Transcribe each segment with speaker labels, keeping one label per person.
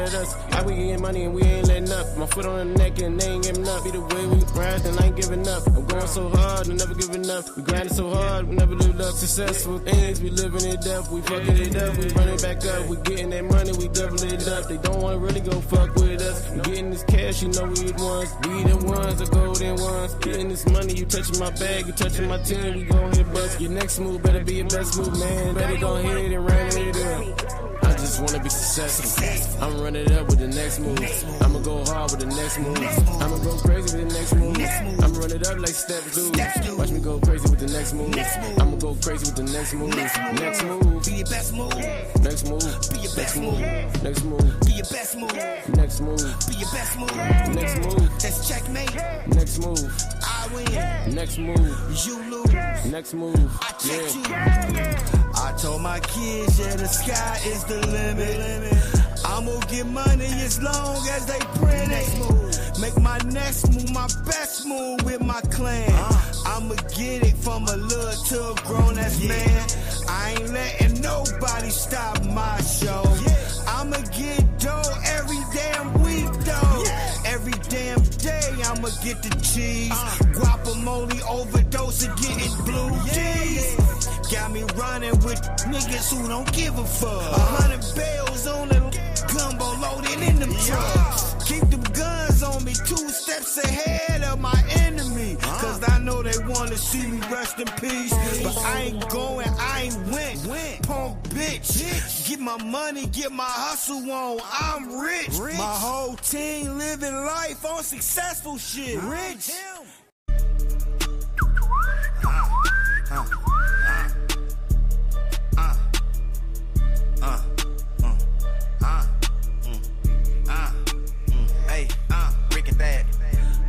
Speaker 1: at us. How we getting money and we ain't letting up. My foot on the neck and they ain't giving up. Be the way we rise and I ain't giving up. I'm going so hard and never giving up. We grinding so hard, we never lived up. Successful things, we living it up. We fucking it up, we running back up. We getting that money, we doubling it up. They don't wanna really go fuck with us. We getting this cash, you know we the ones. We the ones, the golden ones. Getting this money, you touching my bag, you touching my team. We gon' hit bust. Your next move better be your best move, man. Better go ahead and run it up. I just wanna be successful. I'ma run it up with the next move. I'ma go hard with the next move. I'ma go crazy with the next move. I'ma run it up like Step 2. Watch me go crazy with the next move. I'ma go crazy with the next move. Next move.
Speaker 2: Be your best move.
Speaker 1: Next move.
Speaker 2: Be your best move.
Speaker 1: Next move.
Speaker 2: Be your best move.
Speaker 1: Next move.
Speaker 2: Be your best move.
Speaker 1: Next move.
Speaker 2: That's checkmate.
Speaker 1: Next move.
Speaker 2: I win.
Speaker 1: Next move.
Speaker 2: You lose.
Speaker 1: Next move.
Speaker 2: I checked you. I told my kids, yeah, the sky is the limit. I'ma get money as long as they print it. Make my next move my best move with my clan. I'ma get it from a little to a grown-ass man. I ain't letting nobody stop my show. I'ma get dough every damn week, though. Every damn day I'ma get the cheese. Guacamole overdose of getting blue cheese. Got me running with niggas who don't give a fuck. 100 bales on the gumbo loaded in them trucks. Keep them guns on me 2 steps ahead of my enemy. Cause I know they wanna see me rest in peace. But I ain't going, I ain't went. Punk bitch. Get my money, get my hustle on. I'm rich. My whole team living life on successful shit. Rich.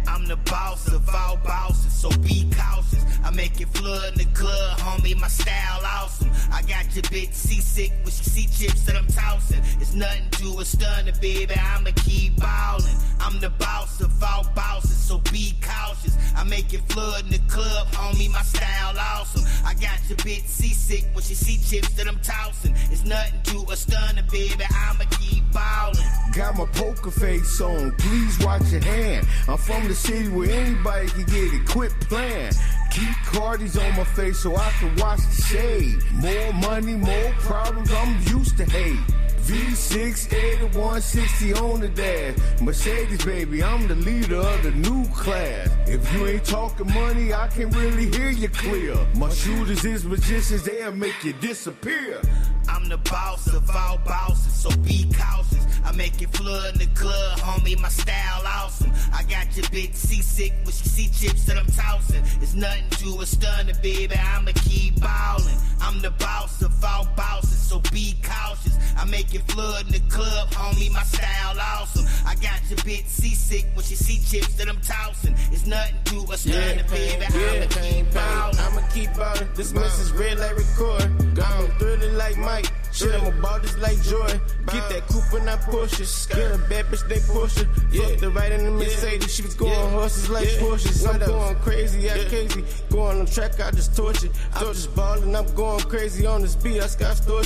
Speaker 2: I'm the boss of all bosses, so be cautious. I make it flood in the club, homie, my style awesome. I got your bitch seasick when she see chips that I'm tossing. It's nothing to a stunner, baby, I'ma keep ballin'. I'm the boss of all bosses, so be cautious. I make it flood in the club, homie, my style awesome. I got your bitch seasick when she see chips that I'm tossing. It's nothing to a stunner, baby, I'ma keep ballin'.
Speaker 3: Got my poker face on, please watch your hand. I'm from the city where anybody can get it, quit playing. Keep Cardi's on my face so I can watch the shade. More money, more problems, I'm used to hate. V6, 8160 on the dash. Mercedes, baby, I'm the leader of the new class. If you ain't talking money, I can really hear you clear. My shooters is magicians, they'll make you disappear.
Speaker 2: I'm the boss of all bosses, so be cautious. I make it flood in the club, homie, my style awesome. I got your bitch seasick when she see chips that I'm tossing. It's nothing to a stunner, baby, I'ma keep ballin'. I'm the boss of all bosses, so be cautious. I make it flood in the club, homie, my style awesome. I got your bitch seasick when she see chips that I'm tossing. It's nothing to a stunner, baby, I'ma keep ballin'.
Speaker 1: I'ma keep ballin'. This message red like record. I'm thrilling like Mike. Shit, I'm about this like Joy. Get that coupe and I push it. Get a bad bitch, they push it. Fuck the right in the Mercedes. She was going horses like Porsches. I'm going crazy, I crazy. Going on track, I just torch it. I'm just ballin', I'm going crazy on this beat. I got storage.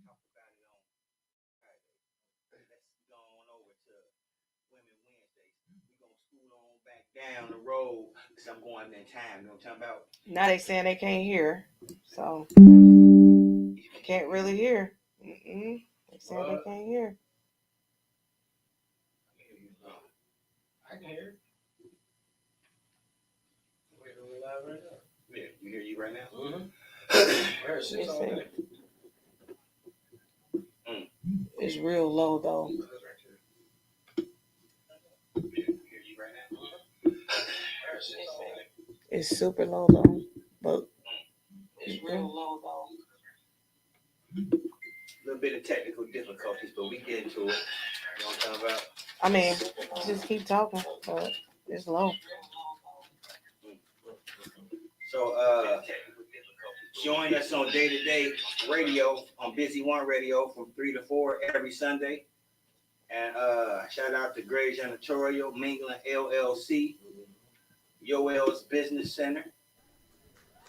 Speaker 2: Let's talk about it on Friday. Let's go on over to Women Wednesdays. We're going to scoot on back down the road because I'm going in time. You know what I'm talking about?
Speaker 4: Now they saying they can't hear, so can't really hear. They saying they can't hear.
Speaker 2: I can hear. We're live right now. Yeah, you hear you right now? Where is it?
Speaker 4: It's real low though. It's super low though, but it's real low though.
Speaker 2: A little bit of technical difficulties, but we get into it. You know what I'm talking about?
Speaker 4: I mean, just keep talking, but it's low.
Speaker 2: So join us on Day to Day Radio on Busy One Radio from 3 to 4 every Sunday. And shout out to Gray's Janitorial, Mingling LLC, Yoel's Business Center.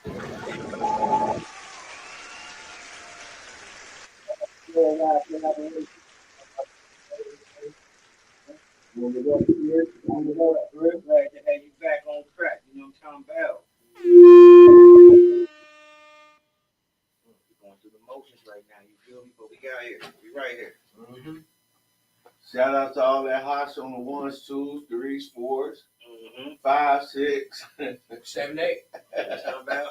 Speaker 2: We're glad to have you back on track. You know what I'm talking about? We're going through the motions right now. You feel me? But we got here. We right here.
Speaker 3: Mm-hmm. Shout out to all that hots on the 1s, 2s, 3s, 4s, 5, 6,
Speaker 1: 7, 8.
Speaker 2: That's how about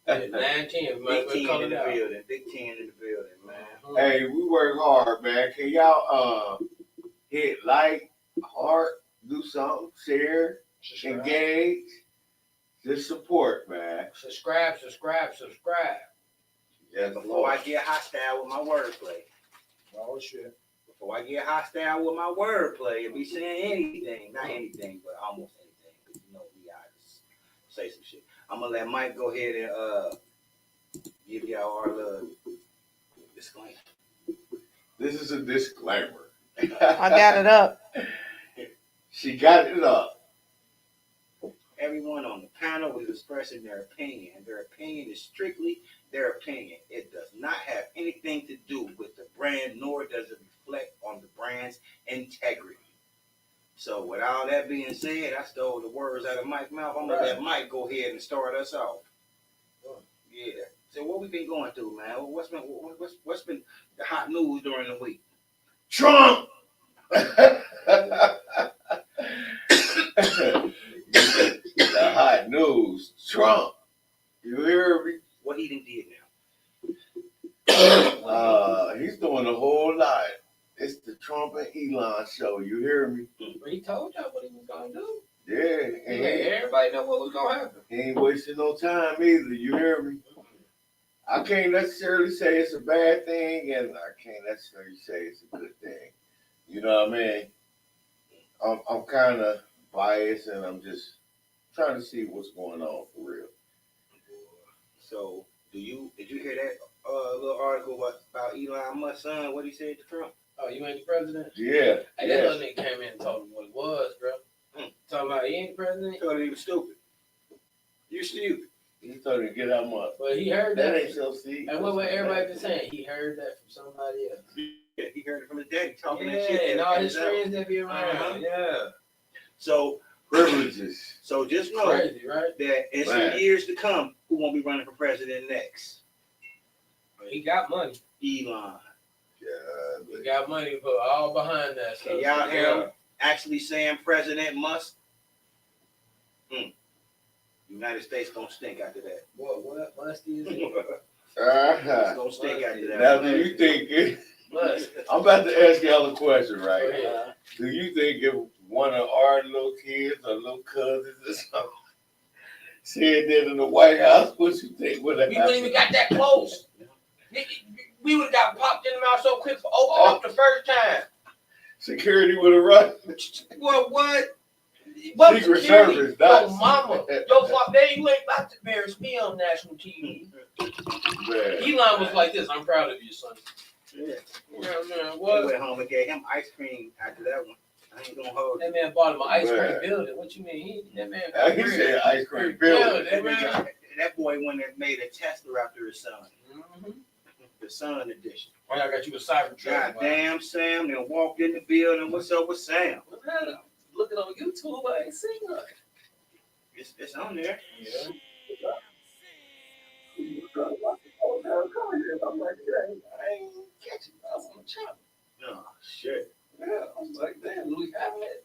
Speaker 1: 9, 10.
Speaker 2: Big 10 in the building. Big 10 in the building, man.
Speaker 3: Hey, we work hard, man. Can y'all hit like, heart, do something, share, engage, just support, man.
Speaker 1: Subscribe.
Speaker 2: Yeah, before I get hostile with my wordplay.
Speaker 1: Oh, shit.
Speaker 2: Before I get hostile with my wordplay and be saying anything, not anything, but almost anything, because you know we gotta say some shit. I'm gonna let Mike go ahead and give y'all our little disclaimer.
Speaker 3: This is a disclaimer.
Speaker 4: I got it up.
Speaker 3: She got it up.
Speaker 2: Everyone on the panel is expressing their opinion, and their opinion is strictly their opinion. It does not have anything to do with the brand, nor does it reflect on the brand's integrity. So with all that being said, I stole the words out of Mike's mouth. I'm gonna let Mike go ahead and start us off. Yeah. So what we been going through, man? What's been the hot news during the week?
Speaker 3: Trump. The hot news. Trump. You hear me?
Speaker 2: What he done did
Speaker 3: now? He's doing a whole lot. It's the Trump and Elon show. You hear me?
Speaker 1: But he told y'all what he was gonna do.
Speaker 3: Yeah. And
Speaker 1: everybody know what was gonna happen.
Speaker 3: He ain't wasting no time either. You hear me? I can't necessarily say it's a bad thing, and I can't necessarily say it's a good thing. You know what I mean? I'm kind of biased, and I'm just trying to see what's going on for real.
Speaker 2: So, did you hear that little article about Elon Musk's son? What he said to Trump?
Speaker 1: Oh, you ain't the president?
Speaker 3: Yeah.
Speaker 1: Hey, that little nigga came in and told him what it was, bro. Talking about he ain't the president?
Speaker 2: He told him he was stupid. You stupid.
Speaker 3: He told him to get out much.
Speaker 1: But he heard that.
Speaker 3: That ain't so see.
Speaker 1: And what everybody been saying? He heard that from somebody else.
Speaker 2: Yeah, he heard it from his daddy talking
Speaker 1: that
Speaker 2: shit.
Speaker 1: Yeah, and all his friends that be around. Yeah.
Speaker 2: So,
Speaker 3: privileges.
Speaker 2: So just know
Speaker 1: crazy, right?
Speaker 2: that in some years to come, who won't be running for president next?
Speaker 1: He got money.
Speaker 2: Elon.
Speaker 3: Yeah.
Speaker 1: He got money put all behind that stuff.
Speaker 2: Can y'all hear him actually saying President Musk? United States gonna stink after that.
Speaker 1: What Musty is it?
Speaker 2: It's gonna stink after that.
Speaker 3: Now, do you think I'm about to ask y'all a question, right? Do you think if one of our little kids or little cousins or something said that in the White House, what you think would have happened?
Speaker 1: We wouldn't even got that close. We would have got popped in the mouth so quick for off the first time.
Speaker 3: Security would have run.
Speaker 2: What?
Speaker 3: Secret Service.
Speaker 1: Yo, mama. Yo, fuck, you ain't about to embarrass me on national TV.
Speaker 3: Man.
Speaker 1: Elon was like this. I'm proud of you, son.
Speaker 2: Yeah.
Speaker 1: Man,
Speaker 2: what? Went home and gave him ice cream after that one. I ain't gonna hold
Speaker 1: that man bought him an ice cream building. What you mean? That man.
Speaker 3: He said ice cream building.
Speaker 2: That boy went and made a tester after his son. Mm-hmm. The son edition.
Speaker 1: Oh, I got you a cyber truck.
Speaker 2: Goddamn, Sam then walked in the building. What's up with Sam?
Speaker 1: Looking on YouTube, I ain't seen nothing.
Speaker 2: It's on there. Yeah.
Speaker 1: I'm like, I ain't catching. I was on the chop.
Speaker 2: Oh shit.
Speaker 1: Yeah, I was like, damn, do we have it?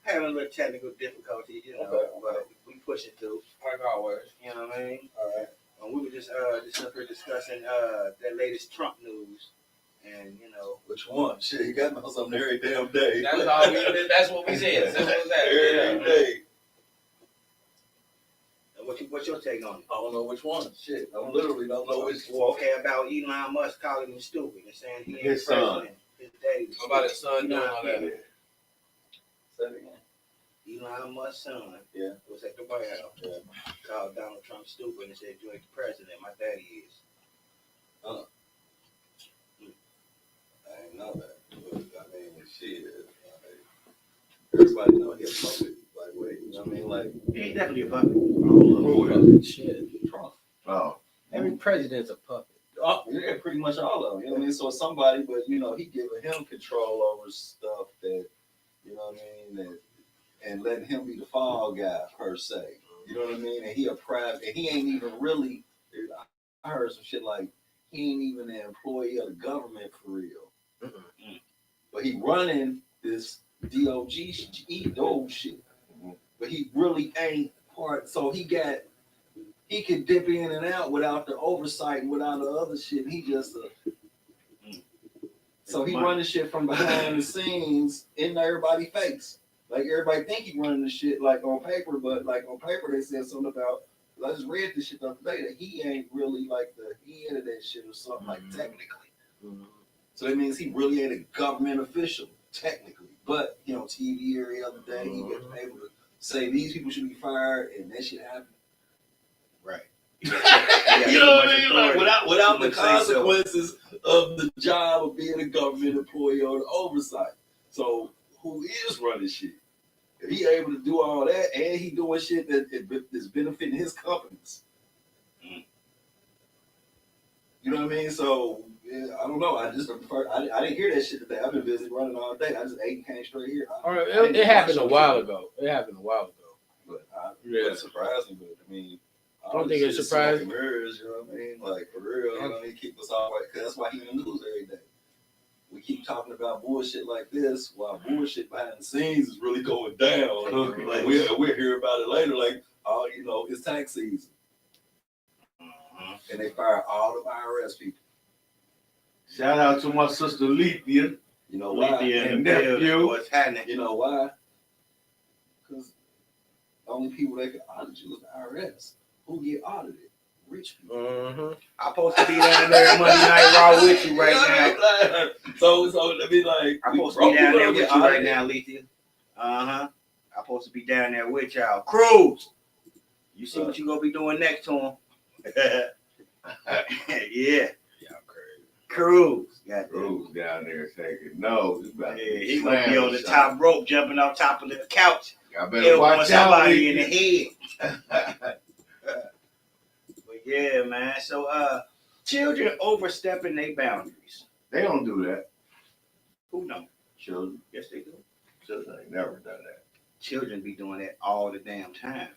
Speaker 2: Having a little technical difficulty, you know, but we push it through.
Speaker 1: Like always.
Speaker 2: You know what I mean?
Speaker 1: All right.
Speaker 2: We were just up here discussing that latest Trump news. And you know
Speaker 5: which one? Shit, you got me on something every damn day.
Speaker 1: That's all we did. That's what we said. That's what was that.
Speaker 5: Every day.
Speaker 2: What's your take on it?
Speaker 5: I don't know which one. Shit, I literally don't know which
Speaker 2: one. Okay, about Elon Musk calling him stupid and saying he ain't
Speaker 3: his son.
Speaker 2: His daddy.
Speaker 1: What about his son doing all that?
Speaker 5: Say it again.
Speaker 6: Elon Musk's son was at the White House. Called Donald Trump stupid and said, "You ain't the president. My daddy is."
Speaker 5: I ain't know that. But, I mean, shit. Everybody know he a puppet. Like, wait, you know what I mean? Like,
Speaker 6: Yeah, he's definitely a puppet.
Speaker 7: Shit.
Speaker 5: Trump.
Speaker 3: Oh,
Speaker 7: Every president's a puppet.
Speaker 5: Yeah, pretty much all of them. You know what I mean? So somebody, but you know, he giving him control over stuff that, you know what I mean, that, and letting him be the fall guy per se. You know what I mean? And he a private, and he ain't even really. I heard some shit like he ain't even an employee of the government for real. But he running this DOG shit. But he really ain't part. So he can dip in and out without the oversight and without the other shit. He just so he running shit from behind the scenes in everybody's face. Like everybody think he running the shit like on paper, but like on paper they said something about. I just read this shit the other day that he ain't really like the head of that shit or something like technically. So that means he really ain't a government official technically. But you know, TV every other day he was able to say these people should be fired and that shit happened.
Speaker 6: Right.
Speaker 5: You know what I mean? Like without the consequences of the job of being a government employee or the oversight. So who is running shit? If he able to do all that and he doing shit that is benefiting his companies. You know what I mean? So yeah, I don't know. I didn't hear that shit today. I've been busy running all day. I just ate and came straight here.
Speaker 7: It happened a while ago.
Speaker 5: But it surprised me. But I mean,
Speaker 7: I don't think it's surprising.
Speaker 5: Mirrors, you know what I mean? Like for real, you know what I mean? Keep us all right, because that's why he's in the news every day. We keep talking about bullshit like this, while bullshit behind the scenes is really going down. Like we'll hear about it later. Like, oh, you know, it's tax season, and they fire all the IRS people.
Speaker 3: shout out to my sister Lethea.
Speaker 5: You know why?
Speaker 6: And nephew. What's happening?
Speaker 5: You know why? Because the only people that can audit you is the IRS. Who get audited? Rich people.
Speaker 6: I'm supposed to be down there Monday Night Raw with you right now.
Speaker 5: So let me like.
Speaker 6: I'm supposed to be down there with you right now, Lethea. I'm supposed to be down there with y'all. Cruz, you see what you gonna be doing next to him? Yeah. Cruz.
Speaker 3: Cruz down there taking no.
Speaker 6: He gonna be on the top rope, jumping off top of the couch.
Speaker 3: I better watch out.
Speaker 6: Somebody in the head. But yeah, man. So children overstepping their boundaries.
Speaker 3: They don't do that.
Speaker 6: Who don't?
Speaker 3: Children.
Speaker 6: Yes, they do.
Speaker 3: Children ain't never done that.
Speaker 6: Children be doing that all the damn time.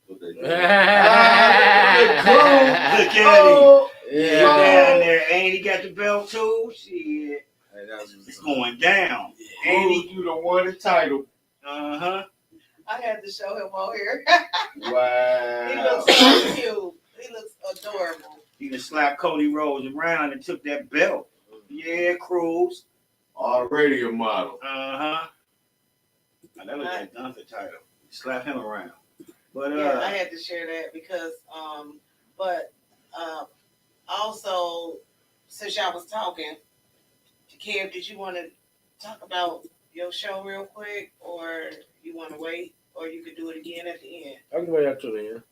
Speaker 5: What they do.
Speaker 6: Look at him. Yeah, down there. And he got the belt too. Shit. It's going down.
Speaker 3: And you the one entitled.
Speaker 6: Uh-huh.
Speaker 4: I had to show him on here.
Speaker 3: Wow.
Speaker 4: He looks so cute. He looks adorable.
Speaker 6: He done slapped Cody Rhodes around and took that belt. Yeah, Cruz.
Speaker 3: Already a model.
Speaker 6: Uh-huh. That was that Gunther title. Slap him around. But
Speaker 4: yeah, I had to share that because also since y'all was talking, Kev, did you want to talk about your show real quick, or you want to wait, or you could do it again at the end?
Speaker 7: I can wait up till the end.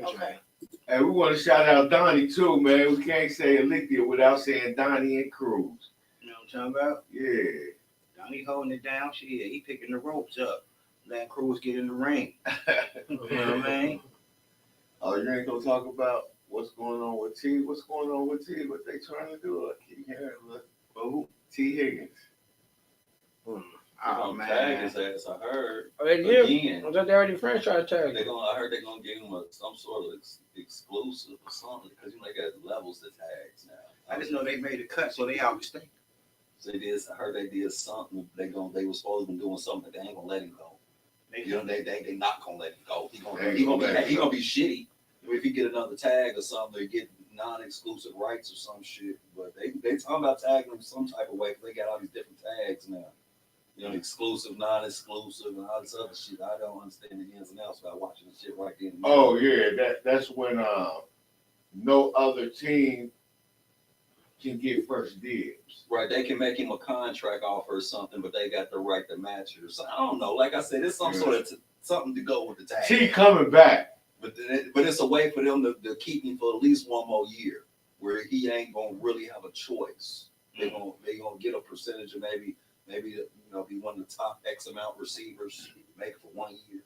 Speaker 4: Okay.
Speaker 3: Hey, we want to shout out Donnie too, man. We can't say Alithia without saying Donnie and Cruz.
Speaker 6: You know what I'm talking about?
Speaker 3: Yeah.
Speaker 6: Donnie holding it down. Shit, he picking the ropes up. Letting Cruz get in the ring. You know what I mean?
Speaker 3: Oh, you ain't gonna talk about what's going on with T? What's going on with T? What they trying to do? I keep hearing, look. Who? T. Higgins.
Speaker 6: Oh, man.
Speaker 5: Tag his ass, I heard.
Speaker 7: Oh, they did?
Speaker 5: Again.
Speaker 7: I thought they already franchise tagged.
Speaker 5: I heard they're gonna give him some sort of exclusive or something, because you know they got levels to tags now.
Speaker 6: I just know they made a cut, so they out of state.
Speaker 5: So I heard they did something. They were supposed to be doing something, but they ain't gonna let him go. You know, they not gonna let him go. He gonna be shitty if he get another tag or something. They get non-exclusive rights or some shit. But they talking about tagging him some type of way, because they got all these different tags now. You know, exclusive, non-exclusive, and all this other shit. I don't understand the ins and outs about watching the shit right then.
Speaker 3: Oh yeah, that's when no other team can get first dibs.
Speaker 5: Right, they can make him a contract offer or something, but they got the right to match it or something. I don't know. Like I said, it's some sort of something to go with the tag.
Speaker 3: T coming back.
Speaker 5: But it's a way for them to keep him for at least one more year, where he ain't gonna really have a choice. They gonna get a percentage of maybe be one of the top X amount receivers, make it for 1 year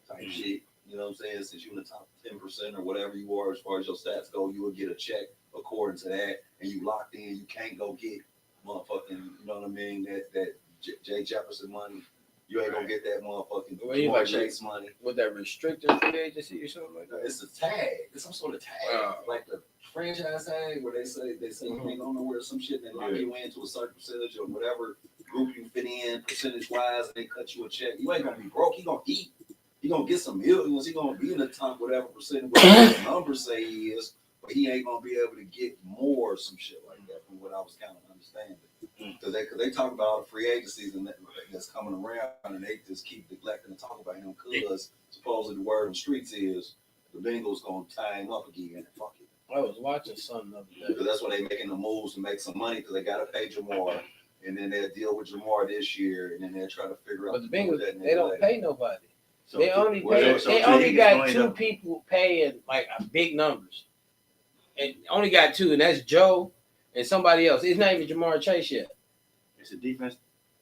Speaker 5: type shit. You know what I'm saying? Since you're in the top 10% or whatever you are as far as your stats go, you will get a check according to that, and you locked in. You can't go get motherfucking, you know what I mean? That Jay Jefferson money. You ain't gonna get that motherfucking Jamar Chase money.
Speaker 7: With that restricted free agency or something like that?
Speaker 5: It's a tag. It's some sort of tag, like the franchise tag, where they say you can't go nowhere or some shit, and they lock you into a certain percentage or whatever group you fit in, percentage wise, and they cut you a check. You ain't gonna be broke. You gonna eat. He gonna get some millions. He gonna be in the top whatever percentage, whatever the numbers say he is, but he ain't gonna be able to get more or some shit like that. From what I was kind of understanding, because they talk about all the free agencies and that's coming around, and they just keep neglecting to talk about him because supposedly the word on the streets is the Bengals gonna tie him up again and fuck it.
Speaker 7: I was watching something the other day.
Speaker 5: Because that's why they making the moves to make some money because they gotta pay Jamar, and then they'll deal with Jamar this year, and then they'll try to figure out.
Speaker 7: But the Bengals, they don't pay nobody.
Speaker 5: So
Speaker 7: they only got two people paying like big numbers, and only got two, and that's Joe and somebody else. It's not even Jamar Chase yet.
Speaker 6: It's a defense.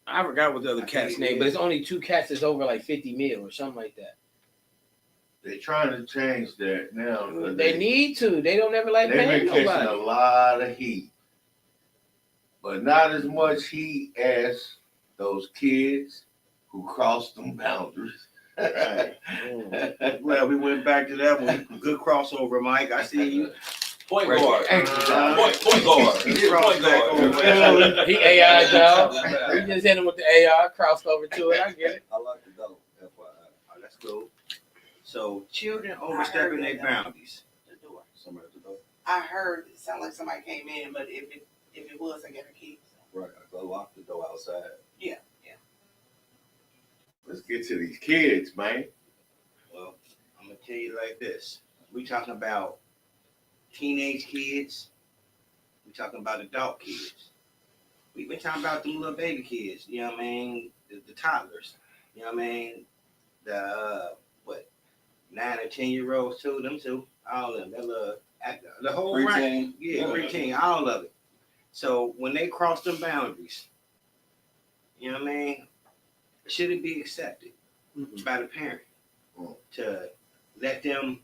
Speaker 7: I forgot what the other cat's name, but it's only two cats that's over like 50 mil or something like that.
Speaker 3: They're trying to change that now.
Speaker 7: They need to. They don't ever like paying
Speaker 3: nobody. They've been catching a lot of heat, but not as much heat as those kids who crossed them boundaries.
Speaker 6: Right. Well, we went back to that one. Good crossover, Mike. I see you.
Speaker 5: Point guard.
Speaker 6: Point guard.
Speaker 5: Point guard.
Speaker 7: He AI y'all. We just hit him with the AI, crossed over to it. I get it.
Speaker 5: I like the double. FYI.
Speaker 6: Oh, that's cool. So, children overstepping their boundaries.
Speaker 4: The door.
Speaker 5: Somebody at the door.
Speaker 4: I heard it sounded like somebody came in, but if it was, I got a key.
Speaker 5: Right. I locked the door outside.
Speaker 4: Yeah.
Speaker 3: Let's get to these kids, man.
Speaker 6: Well, I'm going to tell you like this. We talking about teenage kids. We talking about adult kids. We've been talking about them little baby kids. You know what I mean? The toddlers. You know what I mean? The 9 or 10-year-olds too. Them too. All of them. That little, the whole
Speaker 5: Preteen.
Speaker 6: Yeah, preteen. All of it. So when they cross them boundaries, you know what I mean? Should it be accepted by the parent to let them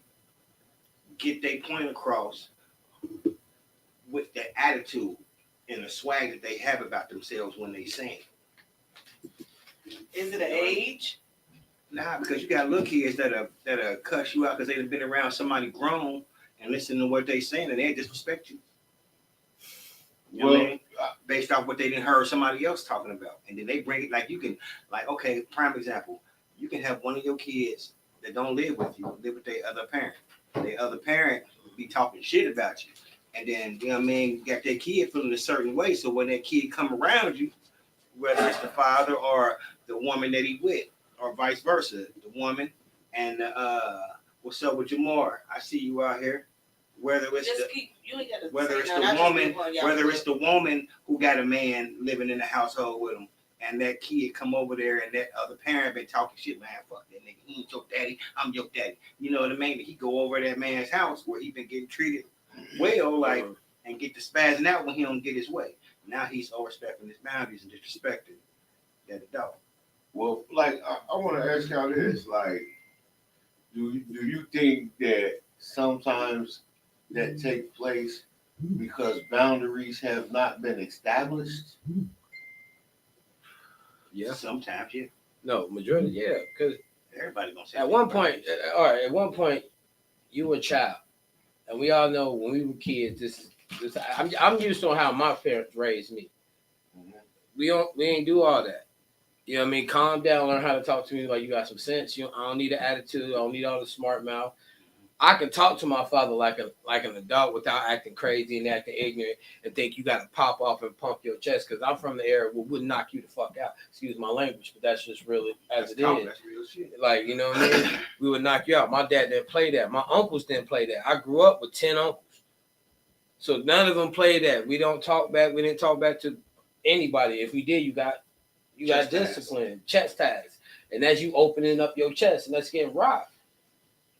Speaker 6: get their point across with the attitude and the swag that they have about themselves when they sing?
Speaker 4: Is it an age?
Speaker 6: Nah, because you got little kids that'll cuss you out because they've been around somebody grown and listen to what they saying and they disrespect you. You know what I mean? Based off what they didn't heard somebody else talking about. And then they bring it like you can, like, okay, prime example, you can have one of your kids that don't live with you, live with their other parent. Their other parent be talking shit about you. And then, you know what I mean, you got that kid feeling a certain way. So when that kid come around you, whether it's the father or the woman that he with, or vice versa, the woman and what's up with Jamar? I see you out here. Whether it's the woman who got a man living in the household with him, and that kid come over there, and that other parent been talking shit, man, fuck that nigga, he ain't your daddy, I'm your daddy. You know what I mean? He go over to that man's house where he been getting treated well, like, and get to spazzing out when he don't get his way. Now he's overstepping his boundaries and disrespecting that adult.
Speaker 3: Well, like, I want to ask y'all this, like, do you think that sometimes that take place because boundaries have not been established?
Speaker 6: Yeah, sometimes, yeah.
Speaker 7: No, majority, yeah, because
Speaker 6: everybody gonna say
Speaker 7: at one point, you were a child, and we all know when we were kids. This I'm used to how my parents raised me. We ain't do all that. You know what I mean? Calm down, learn how to talk to me like you got some sense. I don't need an attitude. I don't need all the smart mouth. I can talk to my father like an adult without acting crazy and acting ignorant and think you got to pop off and pump your chest because I'm from the era where would knock you the fuck out. Excuse my language, but that's just really as it is.
Speaker 6: That's real shit.
Speaker 7: Like, you know what I mean? We would knock you out. My dad didn't play that. My uncles didn't play that. I grew up with 10 uncles. So none of them play that. We don't talk back. We didn't talk back to anybody. If we did, you got discipline, chastised, and that's you opening up your chest and that's getting rocked.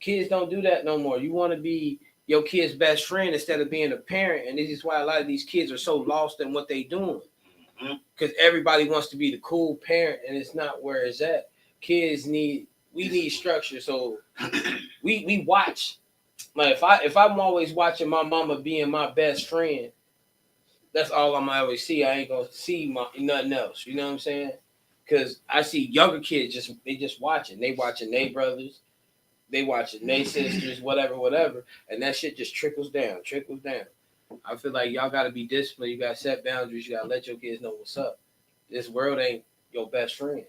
Speaker 7: Kids don't do that no more. You want to be your kid's best friend instead of being a parent, and this is why a lot of these kids are so lost in what they're doing. Because everybody wants to be the cool parent, and it's not where it's at. Kids we need structure. So we watch. Like if I'm always watching my mama being my best friend, that's all I'm always see. I ain't gonna see nothing else. You know what I'm saying? Because I see younger kids just watching. They watching their brothers, they watching their sisters, whatever, and that shit just trickles down. I feel like y'all gotta be disciplined. You gotta set boundaries. You gotta let your kids know what's up. This world ain't your best friend.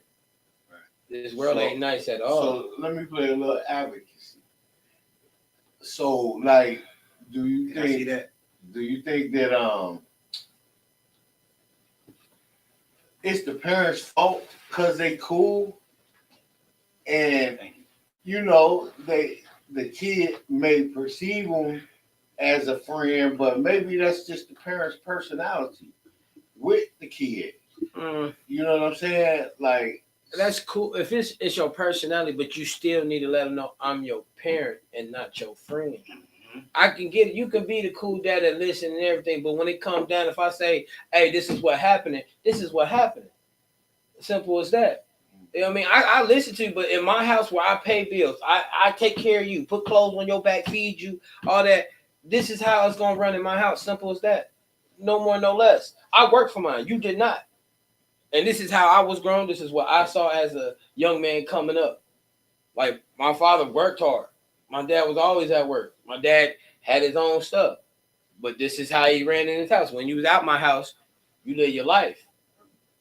Speaker 7: Right. This world ain't nice at all.
Speaker 3: So let me play a little advocacy. So, like, do you think that it's the parents' fault because they cool, and you know the kid may perceive them as a friend, but maybe that's just the parents' personality with the kid. You know what I'm saying? Like,
Speaker 7: that's cool if it's your personality, but you still need to let them know I'm your parent and not your friend. I can get it. You can be the cool dad and listen and everything, but when it comes down, if I say, "Hey, this is what happening," this is what happening. Simple as that. You know what I mean? I listen to you, but in my house where I pay bills, I take care of you, put clothes on your back, feed you, all that. This is how it's gonna run in my house. Simple as that. No more, no less. I work for mine. You did not. And this is how I was grown. This is what I saw as a young man coming up. Like, my father worked hard. My dad was always at work. My dad had his own stuff. But this is how he ran in his house. When you was out my house, you live your life.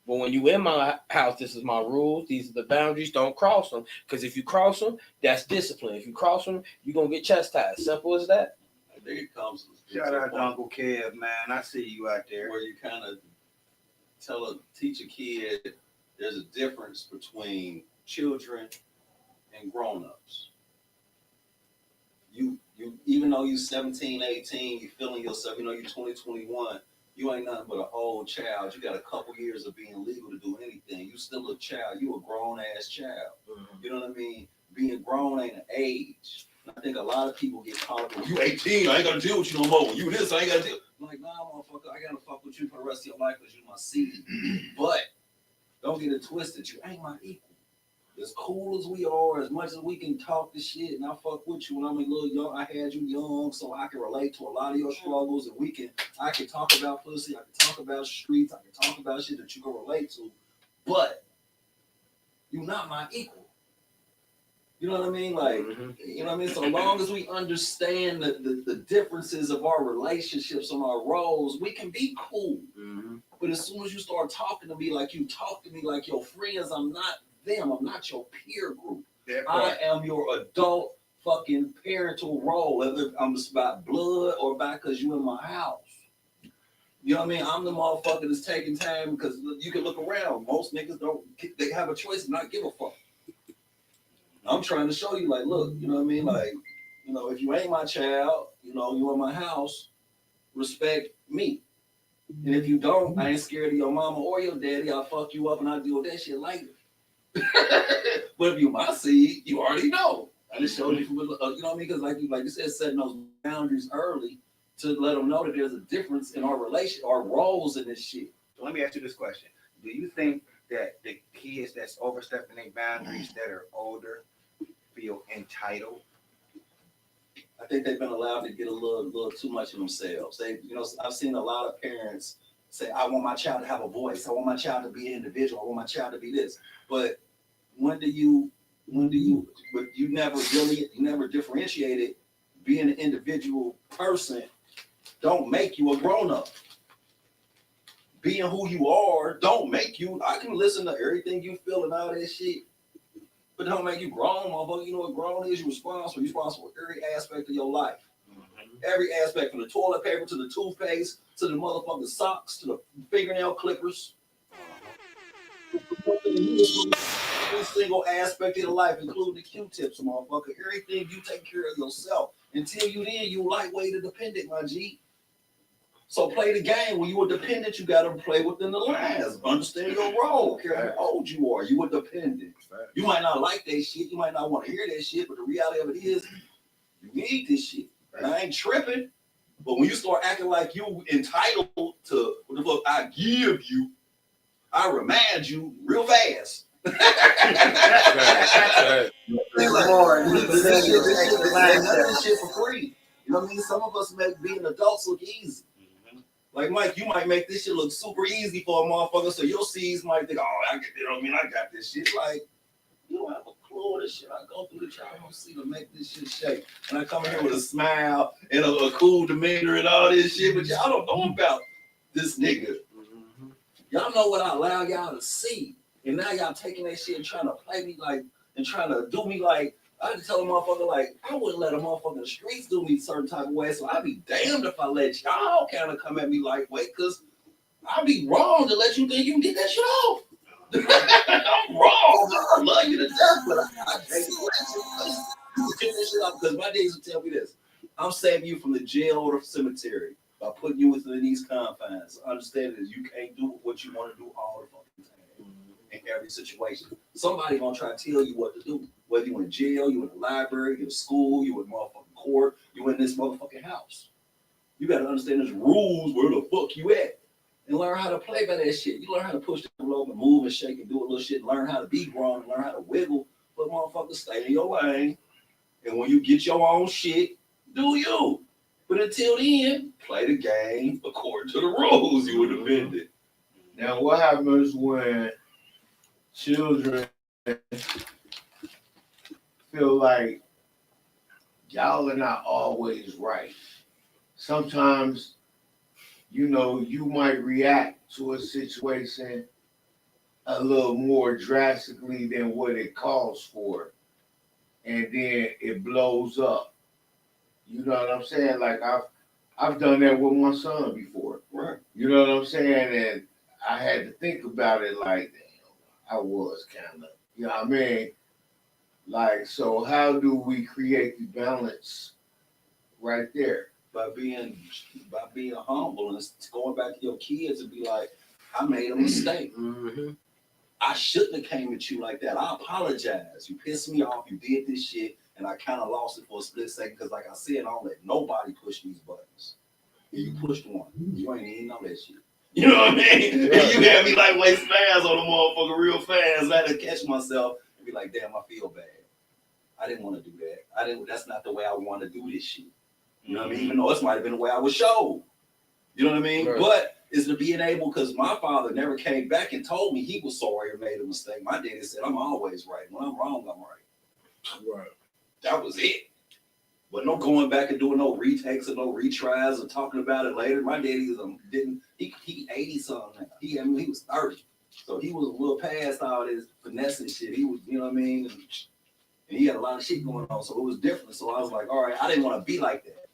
Speaker 7: But when you in my house, this is my rules. These are the boundaries. Don't cross them. Because if you cross them, that's discipline. If you cross them, you're going to get chastised. Simple as that.
Speaker 5: I think it comes.
Speaker 6: Shout out to Uncle Kev, man. I see you out there.
Speaker 5: Where you kind of teach a kid there's a difference between children and grown-ups. You even though you 17, 18, you feeling yourself, you know, you're 20, 21, you ain't nothing but an old child. You got a couple years of being legal to do anything. You still a child. You a grown-ass child. Mm-hmm. You know what I mean? Being grown ain't an age. I think a lot of people get caught up. You 18, I ain't got to deal with you no more. You this, I ain't got to deal. I'm like, nah, motherfucker, I got to fuck with you for the rest of your life because you my seed. But don't get it twisted. You ain't my equal. As cool as we are, as much as we can talk this shit, and I fuck with you when I'm a little young. I had you young, so I can relate to a lot of your struggles, and I can talk about pussy, I can talk about streets, I can talk about shit that you can relate to, but you're not my equal. You know what I mean? Like, you know what I mean? So long as we understand the differences of our relationships and our roles, we can be cool. Mm-hmm. But as soon as you start talking to me like you talk to me like your friends, I'm not them. I'm not your peer group. I am your adult fucking parental role, whether I'm just by blood or by because you in my house. You know what I mean? I'm the motherfucker that's taking time because you can look around. Most niggas they have a choice and not give a fuck. I'm trying to show you, like, look, you know what I mean? Like, you know, if you ain't my child, you know, you in my house, respect me. And if you don't, I ain't scared of your mama or your daddy. I'll fuck you up and I'll deal with that shit later. But if you my seed, you already know. I just showed you, you know what I mean? Because like you said, setting those boundaries early to let them know that there's a difference in our our roles in this shit.
Speaker 6: So let me ask you this question. Do you think that the kids that's overstepping their boundaries that are older feel entitled?
Speaker 5: I think they've been allowed to get a little too much of themselves. I've seen a lot of parents say, I want my child to have a voice. I want my child to be an individual. I want my child to be this. But you never differentiated being an individual person don't make you a grown-up. Being who you are don't make you. I can listen to everything you feel and all that shit, but don't make you grown, motherfucker. You know what grown is? You're responsible. You're responsible for every aspect of your life. Mm-hmm. Every aspect, from the toilet paper to the toothpaste to the motherfucking socks to the fingernail clippers. Every single aspect of your life, including the Q-tips, motherfucker. Everything you take care of yourself. Until you then, you lightweight and dependent, my G. So play the game. When you a dependent, you gotta play within the lines. Understand your role. Care how old you are. You a dependent. You might not like that shit. You might not want to hear that shit. But the reality of it is, you need this shit. And I ain't tripping. But when you start acting like you entitled to what the fuck I give you, I remind you real fast. This shit for free. You know what I mean? Some of us make being adults look easy. Like Mike, you might make this shit look super easy for a motherfucker, so your C's might think, oh, I get it. I mean, I got this shit. Like, you don't have a clue what this shit I go through the trial see to make this shit shake. And I come in here with a smile and a cool demeanor and all this shit, but y'all don't know about this nigga. Y'all know what I allow y'all to see. And now y'all taking that shit and trying to play me like, and trying to do me like, I had to tell a motherfucker, like, I wouldn't let a motherfucker in the streets do me certain type of way, so I'd be damned if I let y'all kind of come at me lightweight, because I'd be wrong to let you think you can get that shit off. I'm wrong. I love you to death, but I take it. You get this shit off, because my days will tell me this. I'm saving you from the jail or the cemetery by putting you within these confines. Understand is you can't do what you want to do all the fucking time in every situation. Somebody gonna try to tell you what to do. Whether you in jail, you in the library, you in school, you in motherfucking court, you in this motherfucking house. You gotta understand there's rules where the fuck you at. And learn how to play by that shit. You learn how to push the envelope and move and shake and do a little shit. Learn how to be grown and learn how to wiggle. But motherfuckers, stay in your lane. And when you get your own shit, do you. But until then, play the game according to the rules you were defended.
Speaker 3: Now, what happens when children feel like y'all are not always right? Sometimes, you know, you might react to a situation a little more drastically than what it calls for, and then it blows up. You know what I'm saying? Like I've done that with my son before.
Speaker 5: Right.
Speaker 3: You know what I'm saying? And I had to think about it like, damn, I was kind of, you know what I mean? Like, so how do we create the balance right there?
Speaker 5: By being humble and going back to your kids and be like, I made a mistake.
Speaker 7: Mm-hmm.
Speaker 5: I shouldn't have came at you like that. I apologize. You pissed me off. You did this shit. And I kind of lost it for a split second because, like I said, I don't let nobody push these buttons. And you pushed one. You ain't even know that shit. You know what I mean? And you had me like waste fast on the motherfucker real fast. I had to catch myself and be like, damn, I feel bad. I didn't want to do that. That's not the way I want to do this shit. You know what I mean? Even though it might have been the way I was showed. You know what I mean? Right. But it's to being able, because my father never came back and told me he was sorry or made a mistake. My daddy said, I'm always right. When I'm wrong, I'm right.
Speaker 3: Right.
Speaker 5: That was it. But no going back and doing no retakes or no retries or talking about it later. My daddy he 80 something now. He was 30. So he was a little past all this finessing shit. He was, you know what I mean? And he had a lot of shit going on. So it was different. So I was like, all right, I didn't want to be like that.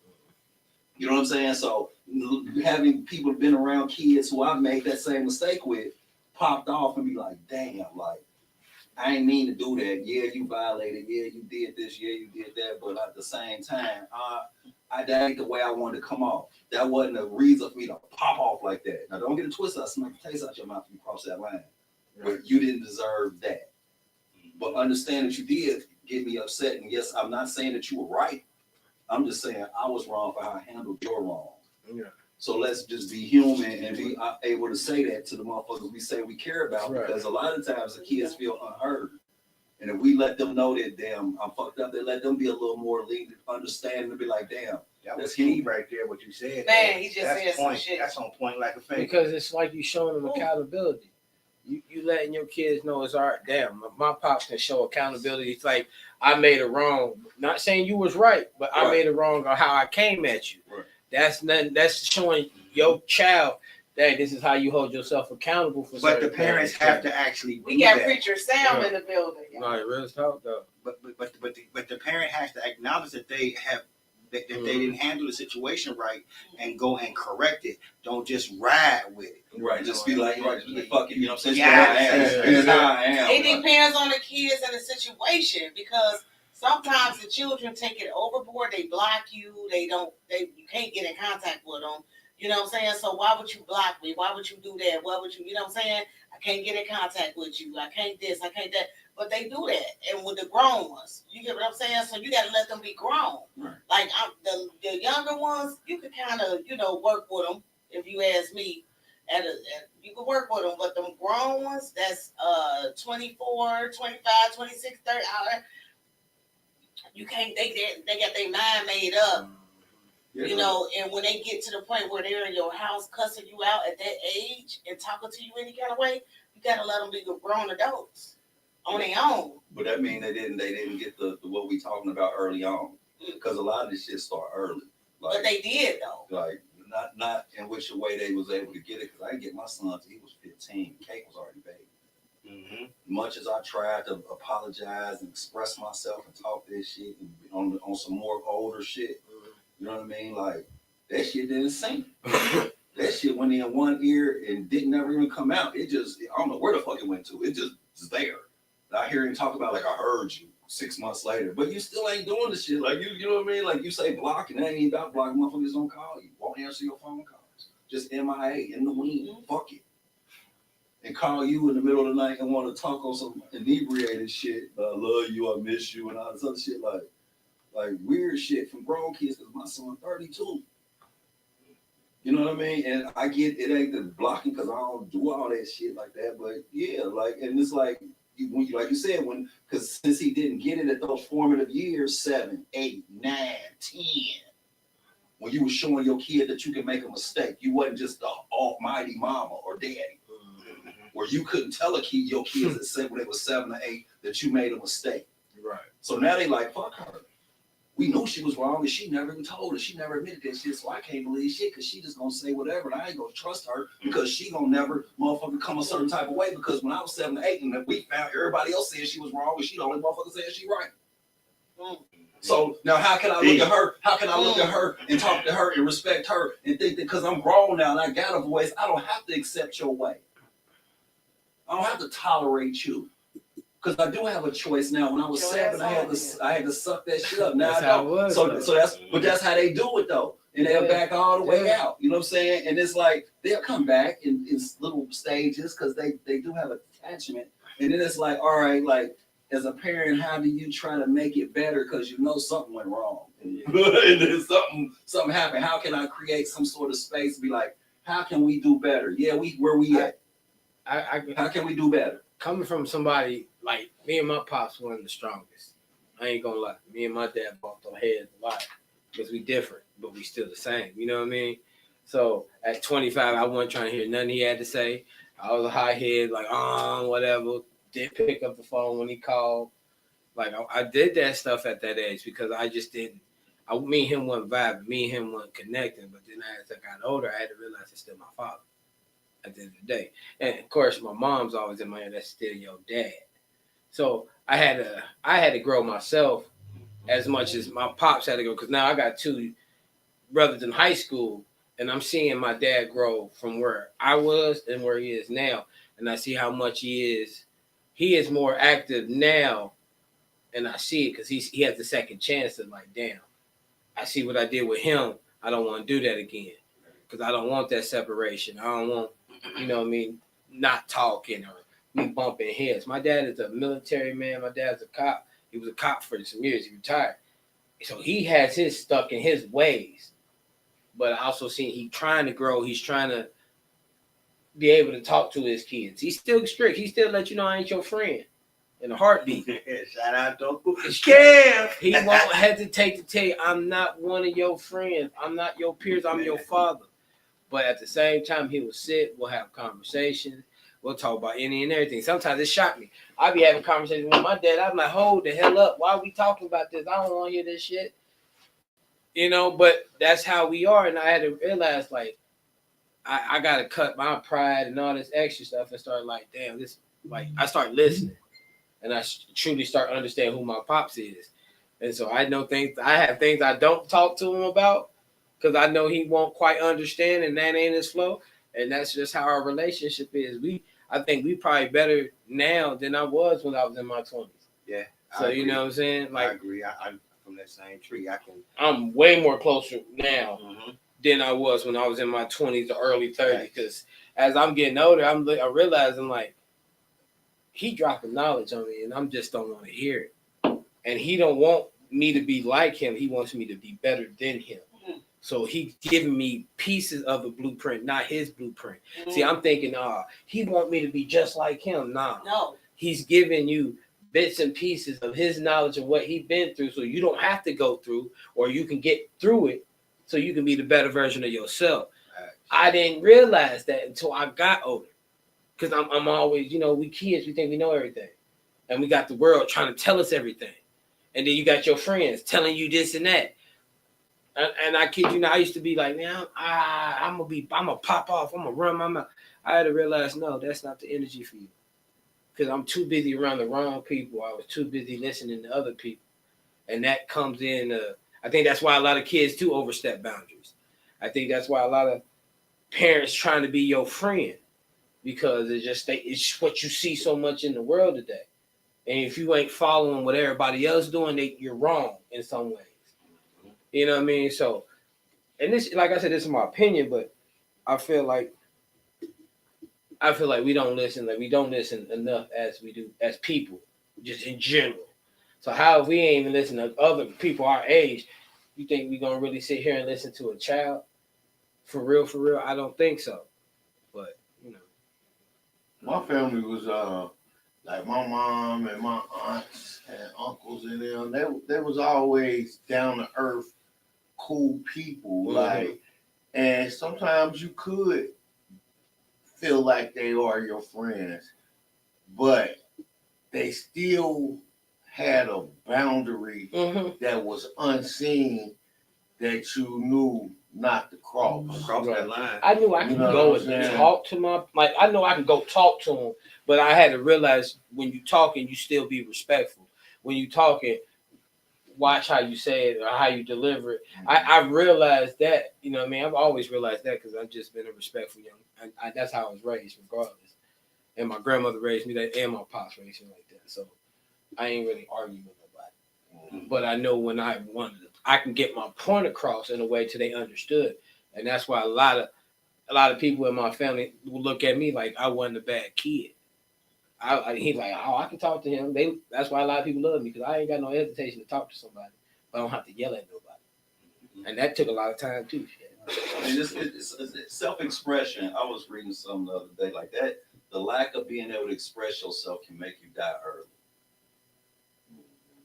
Speaker 5: You know what I'm saying? So having people been around kids who I've made that same mistake with popped off and be like, damn, like, I ain't mean to do that. Yeah, you violated. Yeah, you did this. Yeah, you did that. But at the same time, that ain't the way I wanted to come off. That wasn't a reason for me to pop off like that. Now, don't get it twisted. I smack the taste out your mouth if you cross that line. Right. But you didn't deserve that. But understand that you did get me upset. And yes, I'm not saying that you were right. I'm just saying I was wrong for how I handled your wrong. Yeah. So let's just be human and be able to say that to the motherfuckers we say we care about, right. Because a lot of times the kids feel unheard. And if we let them know that, damn, I'm fucked up, they let them be a little more lenient, understand, and be like, damn,
Speaker 6: that's key right there, what you said.
Speaker 4: Man, he just said some shit.
Speaker 6: That's on point like a finger.
Speaker 7: Because it's like you showing them accountability. You letting your kids know it's all right. Damn, my pops can show accountability. It's like, I made it wrong. Not saying you was right, but right. I made it wrong on how I came at you. Right. That's showing your child that this is how you hold yourself accountable for.
Speaker 6: But the parents have to actually.
Speaker 4: We got preacher Sam in the building.
Speaker 7: Right, real talk though.
Speaker 6: But the parent has to acknowledge that they have that they didn't handle the situation right and go and correct it. Don't just ride with it.
Speaker 5: Right, just be like, right, fuck it, you know what I'm saying? Yeah.
Speaker 4: It depends on the kids and the situation, because sometimes the children take it overboard. They block you. You can't get in contact with them. You know what I'm saying? So why would you block me? Why would you do that? Why would you, you know what I'm saying? I can't get in contact with you. I can't this, I can't that. But they do that. And with the grown ones, you get what I'm saying? So you got to let them be grown.
Speaker 5: Right.
Speaker 4: Like the younger ones, you can kind of, work with them. If you ask me, you can work with them. But them grown ones, that's 24, 25, 26, 30, you can't, they got their mind made up. And when they get to the point where they're in your house cussing you out at that age and talking to you any kind of way, you gotta let them be grown adults on their own.
Speaker 5: But that means they didn't get the what we talking about early on, because a lot of this shit start early. Like,
Speaker 4: but they did though.
Speaker 5: Like not in which way they was able to get it, because I didn't get my son till he was 15. Kate was already baby. Much as I tried to apologize and express myself and talk this shit and on some more older shit. You know what I mean? Like, that shit didn't sink. That shit went in one ear and didn't never even come out. It just, I don't know where the fuck it went to. It just was there. I hear him talk about, like, I heard you 6 months later, but you still ain't doing the shit. Like, you know what I mean? Like, you say block, and that ain't about blocking. Motherfuckers don't call you. Won't answer your phone calls. Just MIA, in the wind. Fuck it. And call you in the middle of the night and want to talk on some inebriated shit. I love you, I miss you, and all this other shit. Like weird shit from grown kids, because my son 32. You know what I mean? And I get it ain't the blocking, because I don't do all that shit like that. But yeah, like, and it's like, when you, like you said, because since he didn't get it at those formative years, 7, 8, 9, 10, when you were showing your kid that you can make a mistake, you wasn't just the almighty mama or daddy, where you couldn't tell your kids that said when they were 7 or 8 that you made a mistake.
Speaker 7: Right.
Speaker 5: So now they like, fuck her. We knew she was wrong, and she never even told us. She never admitted that shit, so I can't believe shit, because she just gonna say whatever, and I ain't gonna trust her, because she gonna never motherfucker come a certain type of way, because when I was 7 or 8, and we found everybody else saying she was wrong, and she the only motherfucker saying she right. So now how can I look at her? How can I look at her and talk to her and respect her and think that because I'm grown now and I got a voice, I don't have to accept your way. I don't have to tolerate you. Because I do have a choice now. When I was 7, I had to suck that shit up. Now I don't. So that's how they do it though. And they'll back all the way out. You know what I'm saying? And it's like they'll come back in little stages, because they do have attachment. And then it's like, all right, like as a parent, how do you try to make it better? Because you know something went wrong. And then something happened. How can I create some sort of space to be like, how can we do better? Yeah, where we at? How can we do better?
Speaker 7: Coming from somebody like me and my pops, one of the strongest. I ain't gonna lie. Me and my dad bumped our heads a lot, because we different, but we still the same. You know what I mean? So at 25, I wasn't trying to hear nothing he had to say. I was a high head, like, whatever. Didn't pick up the phone when he called. Like, I did that stuff at that age because I just didn't. Me and him wasn't vibing. Me and him wasn't connecting. But then as I got older, I had to realize it's still my father at the end of the day. And, of course, my mom's always in my head. That's still your dad. So I had to grow myself as much as my pops had to go, because now I got 2 brothers in high school, and I'm seeing my dad grow from where I was and where he is now. And I see how much he is more active now, and I see it because he has the second chance of like, damn, I see what I did with him. I don't want to do that again, because I don't want that separation. I don't want, you know what I mean, not talking or me bumping heads. My dad is a military man. My dad's a cop. He was a cop for some years. He retired. So he has his stuck in his ways. But I also see he's trying to grow. He's trying to be able to talk to his kids. He's still strict. He still let you know I ain't your friend in a heartbeat.
Speaker 6: Shout out to Uncle Cam.
Speaker 7: He won't hesitate to tell you, I'm not one of your friends. I'm not your peers. I'm your father. But at the same time, he will sit. We'll have conversations. We'll talk about any and everything. Sometimes it shocked me. I be having conversations with my dad. I'm like, hold the hell up. Why are we talking about this? I don't want to hear this shit. You know, but that's how we are. And I had to realize, like, I got to cut my pride and all this extra stuff and start like, damn, this, like, I start listening. And I truly start understanding who my pops is. And so I know things, I have things I don't talk to him about because I know he won't quite understand, and that ain't his flow. And that's just how our relationship is. I think we probably better now than I was when I was in my 20s.
Speaker 6: Yeah.
Speaker 7: So you know what I'm saying? Like,
Speaker 6: I agree. I'm from that same tree.
Speaker 7: I'm way more closer now than I was when I was in my 20s or early 30s. Because as I'm getting older, I realize I'm like, he dropping knowledge on me, and I'm just don't want to hear it. And he don't want me to be like him. He wants me to be better than him. So he's giving me pieces of the blueprint, not his blueprint. See, I'm thinking, he want me to be just like him. No. He's giving you bits and pieces of his knowledge of what he's been through, so you don't have to go through, or you can get through it so you can be the better version of yourself. I didn't realize that until I got older. Because I'm always, we kids, we think we know everything. And we got the world trying to tell us everything. And then you got your friends telling you this and that. And I kid you not, I used to be like, man, I'm gonna pop off, I'm gonna run my mouth. I had to realize, no, that's not the energy for you. Because I'm too busy around the wrong people. I was too busy listening to other people. And that comes in, I think that's why a lot of kids too overstep boundaries. I think that's why a lot of parents trying to be your friend. Because it's what you see so much in the world today. And if you ain't following what everybody else doing, you're wrong in some ways. You know what I mean? So, and this, like I said, this is my opinion, but I feel like we don't listen. Like we don't listen enough as we do as people, just in general. So how if we ain't even listen to other people our age, you think we gonna really sit here and listen to a child? For real? I don't think so. But
Speaker 3: my family was like my mom and my aunts and uncles and them. They was always down to earth, cool people. Like, and sometimes you could feel like they are your friends, but they still had a boundary that was unseen that you knew not to cross.
Speaker 6: Cross that line.
Speaker 7: I knew I could go and talk to I know I could go talk to them, but I had to realize when you talking, you still be respectful. When you talking, watch how you say it or how you deliver it. I realized that, you know what I mean? I've always realized that because I've just been a respectful young. That's how I was raised, regardless. And my grandmother raised me that, and my pops raised me like that. So I ain't really arguing with nobody. But I know when I can get my point across in a way till they understood. And that's why a lot of people in my family will look at me like I wasn't a bad kid. He's like, I can talk to him. That's why a lot of people love me, because I ain't got no hesitation to talk to somebody, but I don't have to yell at nobody. And that took a lot of time too.
Speaker 5: It's self-expression. I was reading something the other day like that. The lack of being able to express yourself can make you die early.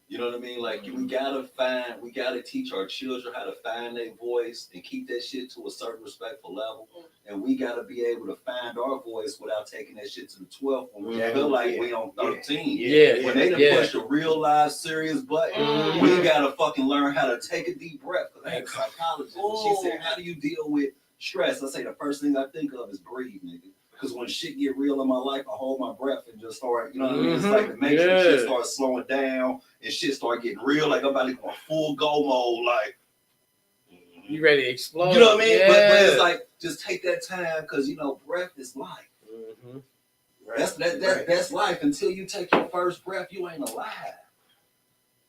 Speaker 5: You know what I mean? Like, we gotta teach our children how to find their voice and keep that shit to a certain respectful level. And we gotta be able to find our voice without taking that shit to the 12th when we feel like we on 13. When they done push the real live serious button, we gotta fucking learn how to take a deep breath. Because I had a psychologist, and she said, how do you deal with stress? I say, the first thing I think of is breathe, nigga. Because when shit get real in my life, I hold my breath and just start, you know what I mean? It's like the Matrix, shit starts slowing down and shit start getting real. Like I'm about to go full go mode, like.
Speaker 7: You ready to explode?
Speaker 5: You know what I mean? But it's like, just take that time, because, breath is life. That's life. Until you take your first breath, you ain't alive.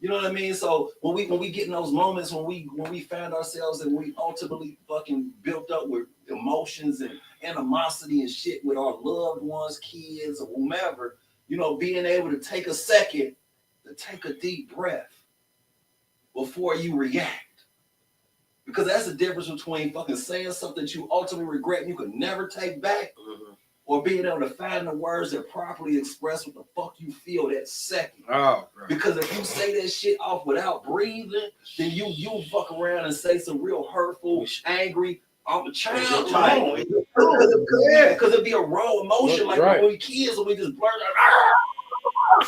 Speaker 5: You know what I mean? So when we get in those moments when we find ourselves and we ultimately fucking built up with emotions and animosity and shit with our loved ones, kids, or whomever, being able to take a second to take a deep breath before you react. Because that's the difference between fucking saying something that you ultimately regret and you could never take back, or being able to find the words that properly express what the fuck you feel that second. Because if you say that shit off without breathing, then you fuck around and say some real hurtful, angry, I'm a child. Because it'd be a raw emotion, like when we kids and we just blurt out.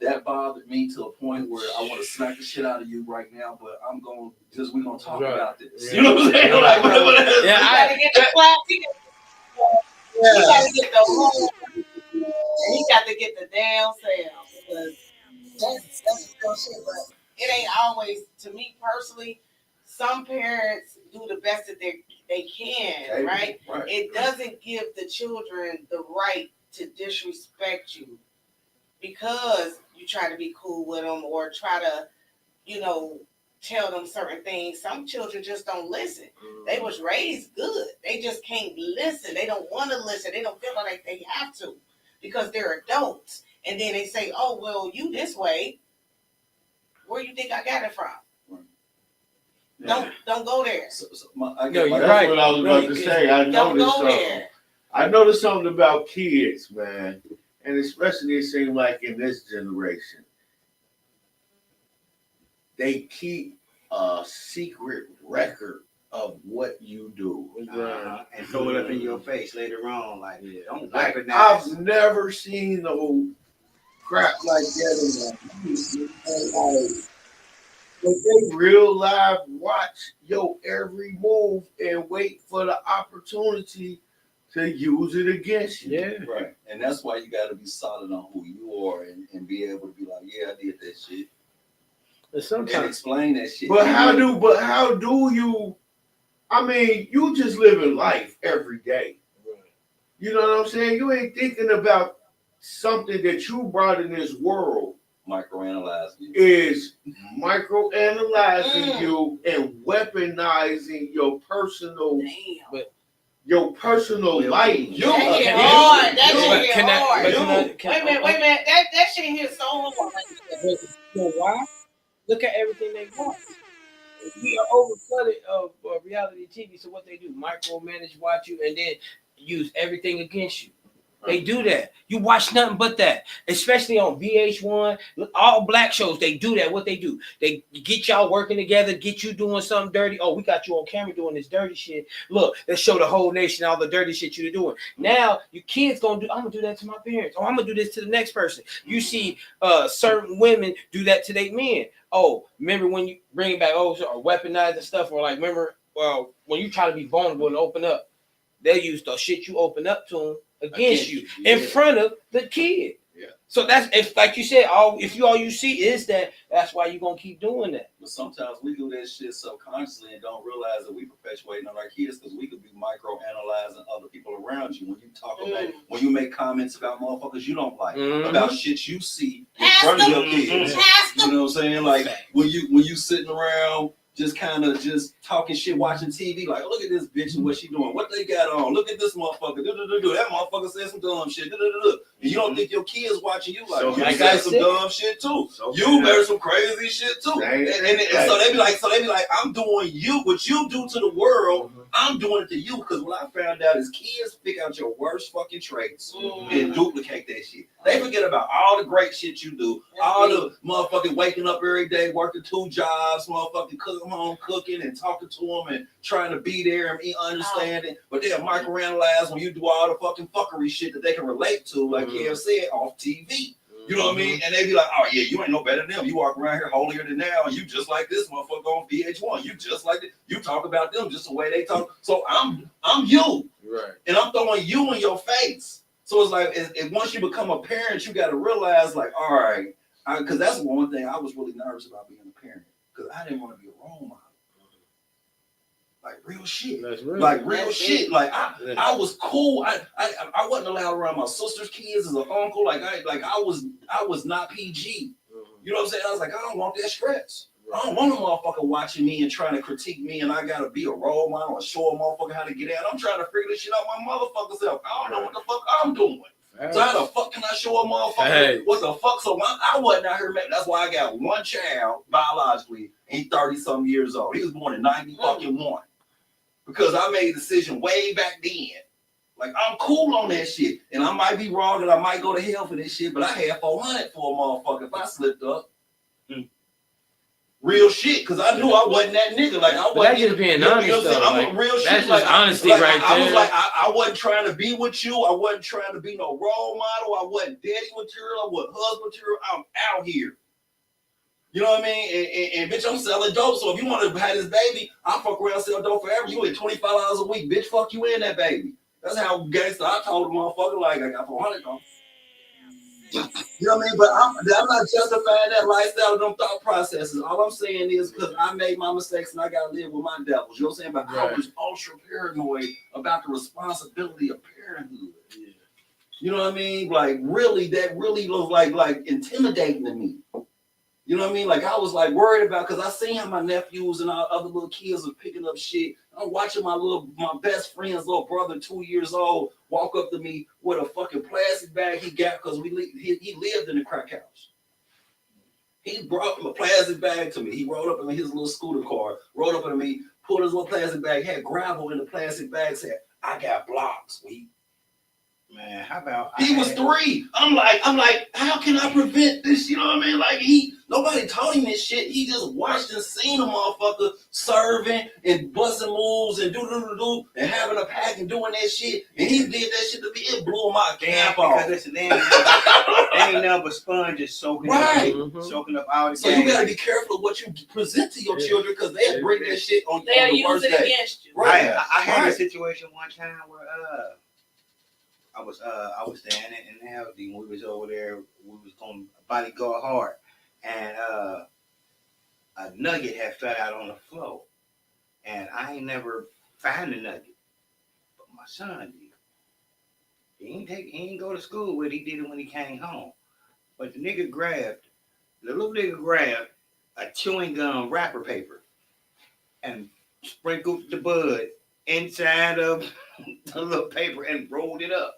Speaker 5: That bothered me to a point where I want to smack the shit out of you right now, but we're gonna talk about this. You know what I'm saying?
Speaker 4: You gotta get the clap. You gotta get the whole, and he got to get the damn sound, because that's real shit. But it ain't always, to me personally, some parents do the best that they can, right? It doesn't give the children the right to disrespect you because you try to be cool with them or try to, tell them certain things. Some children just don't listen. They was raised good. They just can't listen. They don't want to listen. They don't feel like they have to because they're adults. And then they say, oh, well, you this way. Where you think I got it from?
Speaker 5: Yeah.
Speaker 4: Don't go there.
Speaker 3: That's what I was about to say. I noticed something about kids, man. And especially it seems like in this generation. They keep a secret record of what you do.
Speaker 6: And throw it up in your face later on. Like, don't
Speaker 3: like,
Speaker 6: recognize.
Speaker 3: I've never seen no crap like that in my life. But they real live watch your every move and wait for the opportunity to use it against you.
Speaker 7: Yeah.
Speaker 5: Right. And that's why you got to be solid on who you are and be able to be like, yeah, I did that shit.
Speaker 7: But sometimes
Speaker 5: And explain that shit.
Speaker 3: But how do you? I mean, you just living life every day. You know what I'm saying? You ain't thinking about something that you brought in this world.
Speaker 5: Microanalyzing you.
Speaker 3: Is microanalyzing you and weaponizing your personal life.
Speaker 4: That shit hard. Wait a minute. That shit here is so hard.
Speaker 7: You know why? Look at everything they want. We are overflooded of reality TV. So what they do, micromanage, watch you, and then use everything against you. They do that. You watch nothing but that, especially on VH1. All black shows, they do that. What they do, they get y'all working together, get you doing something dirty. Oh, we got you on camera doing this dirty shit. Look, let's show the whole nation all the dirty shit you're doing. Now, your kids I'm gonna do that to my parents. Oh, I'm gonna do this to the next person. You see certain women do that to their men. Oh, remember when you bring back or weaponizing stuff, or like remember when you try to be vulnerable and open up, they use the shit you open up to them against you in front of the kid.
Speaker 3: Yeah.
Speaker 7: So that's if, like you said, all you see is that. That's why you're gonna keep doing that.
Speaker 5: But sometimes we do that shit subconsciously and don't realize that we perpetuating on our kids because we could be microanalyzing other people around you. When you talk about, when you make comments about motherfuckers you don't like, about shit you see in front of your kids. You know what I'm saying? Like when you sitting around just kind of just talking shit, watching TV, like, look at this bitch and what she doing, what they got on, look at this motherfucker, that motherfucker said some dumb shit, and you don't think your kids watching you like, you said some dumb shit too, you better some crazy shit too, and so they be like, I'm doing you, what you do to the world, I'm doing it to you, because what I found out is kids pick out your worst fucking traits and duplicate that shit. They forget about all the great shit you do, all the motherfucking waking up every day, working 2 jobs, motherfucking coming home, cooking and talking to them and trying to be there and be understanding, but they'll microanalyze when you do all the fucking fuckery shit that they can relate to, like Kev said, off TV. You know what I mean? And they be like, oh yeah, you ain't no better than them. You walk around here holier than thou, and you just like this motherfucker on VH1. You just like it. You talk about them just the way they talk. So I'm you, right? And I'm throwing you in your face. So it's like, and once you become a parent, you got to realize, like, all right, because that's one thing I was really nervous about being a parent, because I didn't want to be a role model. Like real shit. Like real shit. Like I was cool. I wasn't allowed around my sister's kids as an uncle. I was not PG. You know what I'm saying? I was like, I don't want that stress. I don't want a motherfucker watching me and trying to critique me, and I gotta be a role model and show a motherfucker how to get out. I'm trying to figure this shit out my motherfucker self. I don't know what the fuck I'm doing. So how the fuck can I show a motherfucker what the fuck? So I wasn't out here, man. That's why I got one child biologically. He's 30-some years old. He was born in 91. Because I made a decision way back then. Like, I'm cool on that shit. And I might be wrong and I might go to hell for this shit, but I had 400 for a motherfucker if I slipped up. Real shit, because I knew I wasn't that nigga. Like, I wasn't.
Speaker 7: That's just being honest, though.
Speaker 5: I'm real shit.
Speaker 7: That's just honesty right there.
Speaker 5: I was like, I wasn't trying to be with you. I wasn't trying to be no role model. I wasn't daddy material. I wasn't husband material. I'm out here. You know what I mean? And bitch, I'm selling dope. So if you want to have this baby, I'll fuck around and sell dope forever. You get $25 a week. Bitch, fuck you in that baby. That's how gangster I told the motherfucker, like, I got 400 on. You know what I mean? But I'm not justifying that lifestyle of them thought processes. All I'm saying is because I made my mistakes and I got to live with my devils. You know what I'm saying? But I was ultra paranoid about the responsibility of parenthood. Yeah. You know what I mean? Like, really, that really was like intimidating to me. You know what I mean? Like I was like worried about because I seen how my nephews and our other little kids were picking up shit. I'm watching my best friend's little brother, 2 years old, walk up to me with a fucking plastic bag he got because he lived in the crack house. He brought a plastic bag to me. He rolled up in his little scooter car, rolled up in me, pulled his little plastic bag, had gravel in the plastic bag, said, I got blocks, we.
Speaker 6: Man, how about
Speaker 5: He was 3. I'm like, how can I prevent this? You know what I mean? Like nobody taught him this shit. He just watched and seen a motherfucker serving and busting moves and do and having a pack and doing that shit. And he did that shit to me. It blew my cap off.
Speaker 6: Because listen, they ain't nothing but sponges soaking up all the
Speaker 5: So you gotta be careful of what you present to your children because they'll bring that shit on
Speaker 4: They'll
Speaker 5: the worst
Speaker 4: use it
Speaker 5: day.
Speaker 4: against you.
Speaker 5: Right.
Speaker 6: I had a situation one time where I was staying in Aldi when we was over there. We was going bodyguard hard, and a nugget had fell out on the floor, and I ain't never found the nugget, but my son did. He ain't go to school with it. He did it when he came home, but the little nigga grabbed a chewing gum wrapper paper and sprinkled the bud inside of the little paper and rolled it up.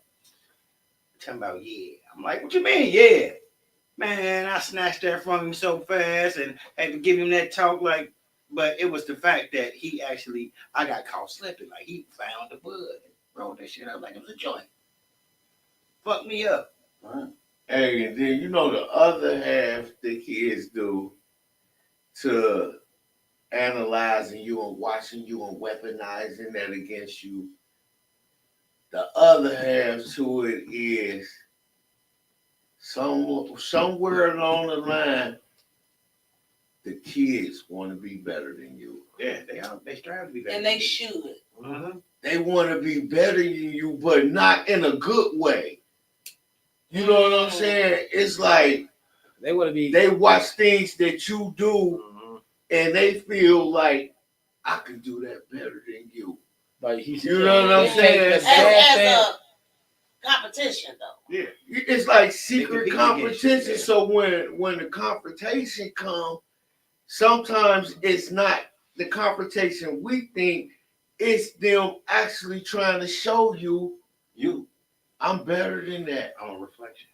Speaker 6: Talking about, yeah. I'm like, what you mean, yeah? Man, I snatched that from him so fast and had to give him that talk like, but it was the fact that I got caught slipping. Like, he found the bud and rolled that shit up like it was a joint. Fucked me up.
Speaker 3: Right. Hey, and then the other half the kids do to analyzing you and watching you and weaponizing that against you. The other half to it is somewhere along the line, the kids want to be better than you.
Speaker 6: Yeah, they strive to be better.
Speaker 4: And they should.
Speaker 6: Mm-hmm.
Speaker 3: They want to be better than you, but not in a good way. You know what I'm saying? It's like
Speaker 7: They want to be.
Speaker 3: They watch things that you do, and they feel like I can do that better than you.
Speaker 7: Like
Speaker 3: you know what I'm saying?
Speaker 4: As a competition, though.
Speaker 3: Yeah, it's like secret competition. So when the confrontation comes, sometimes it's not the confrontation we think. It's them actually trying to show you I'm better than that.
Speaker 6: I'm a reflection.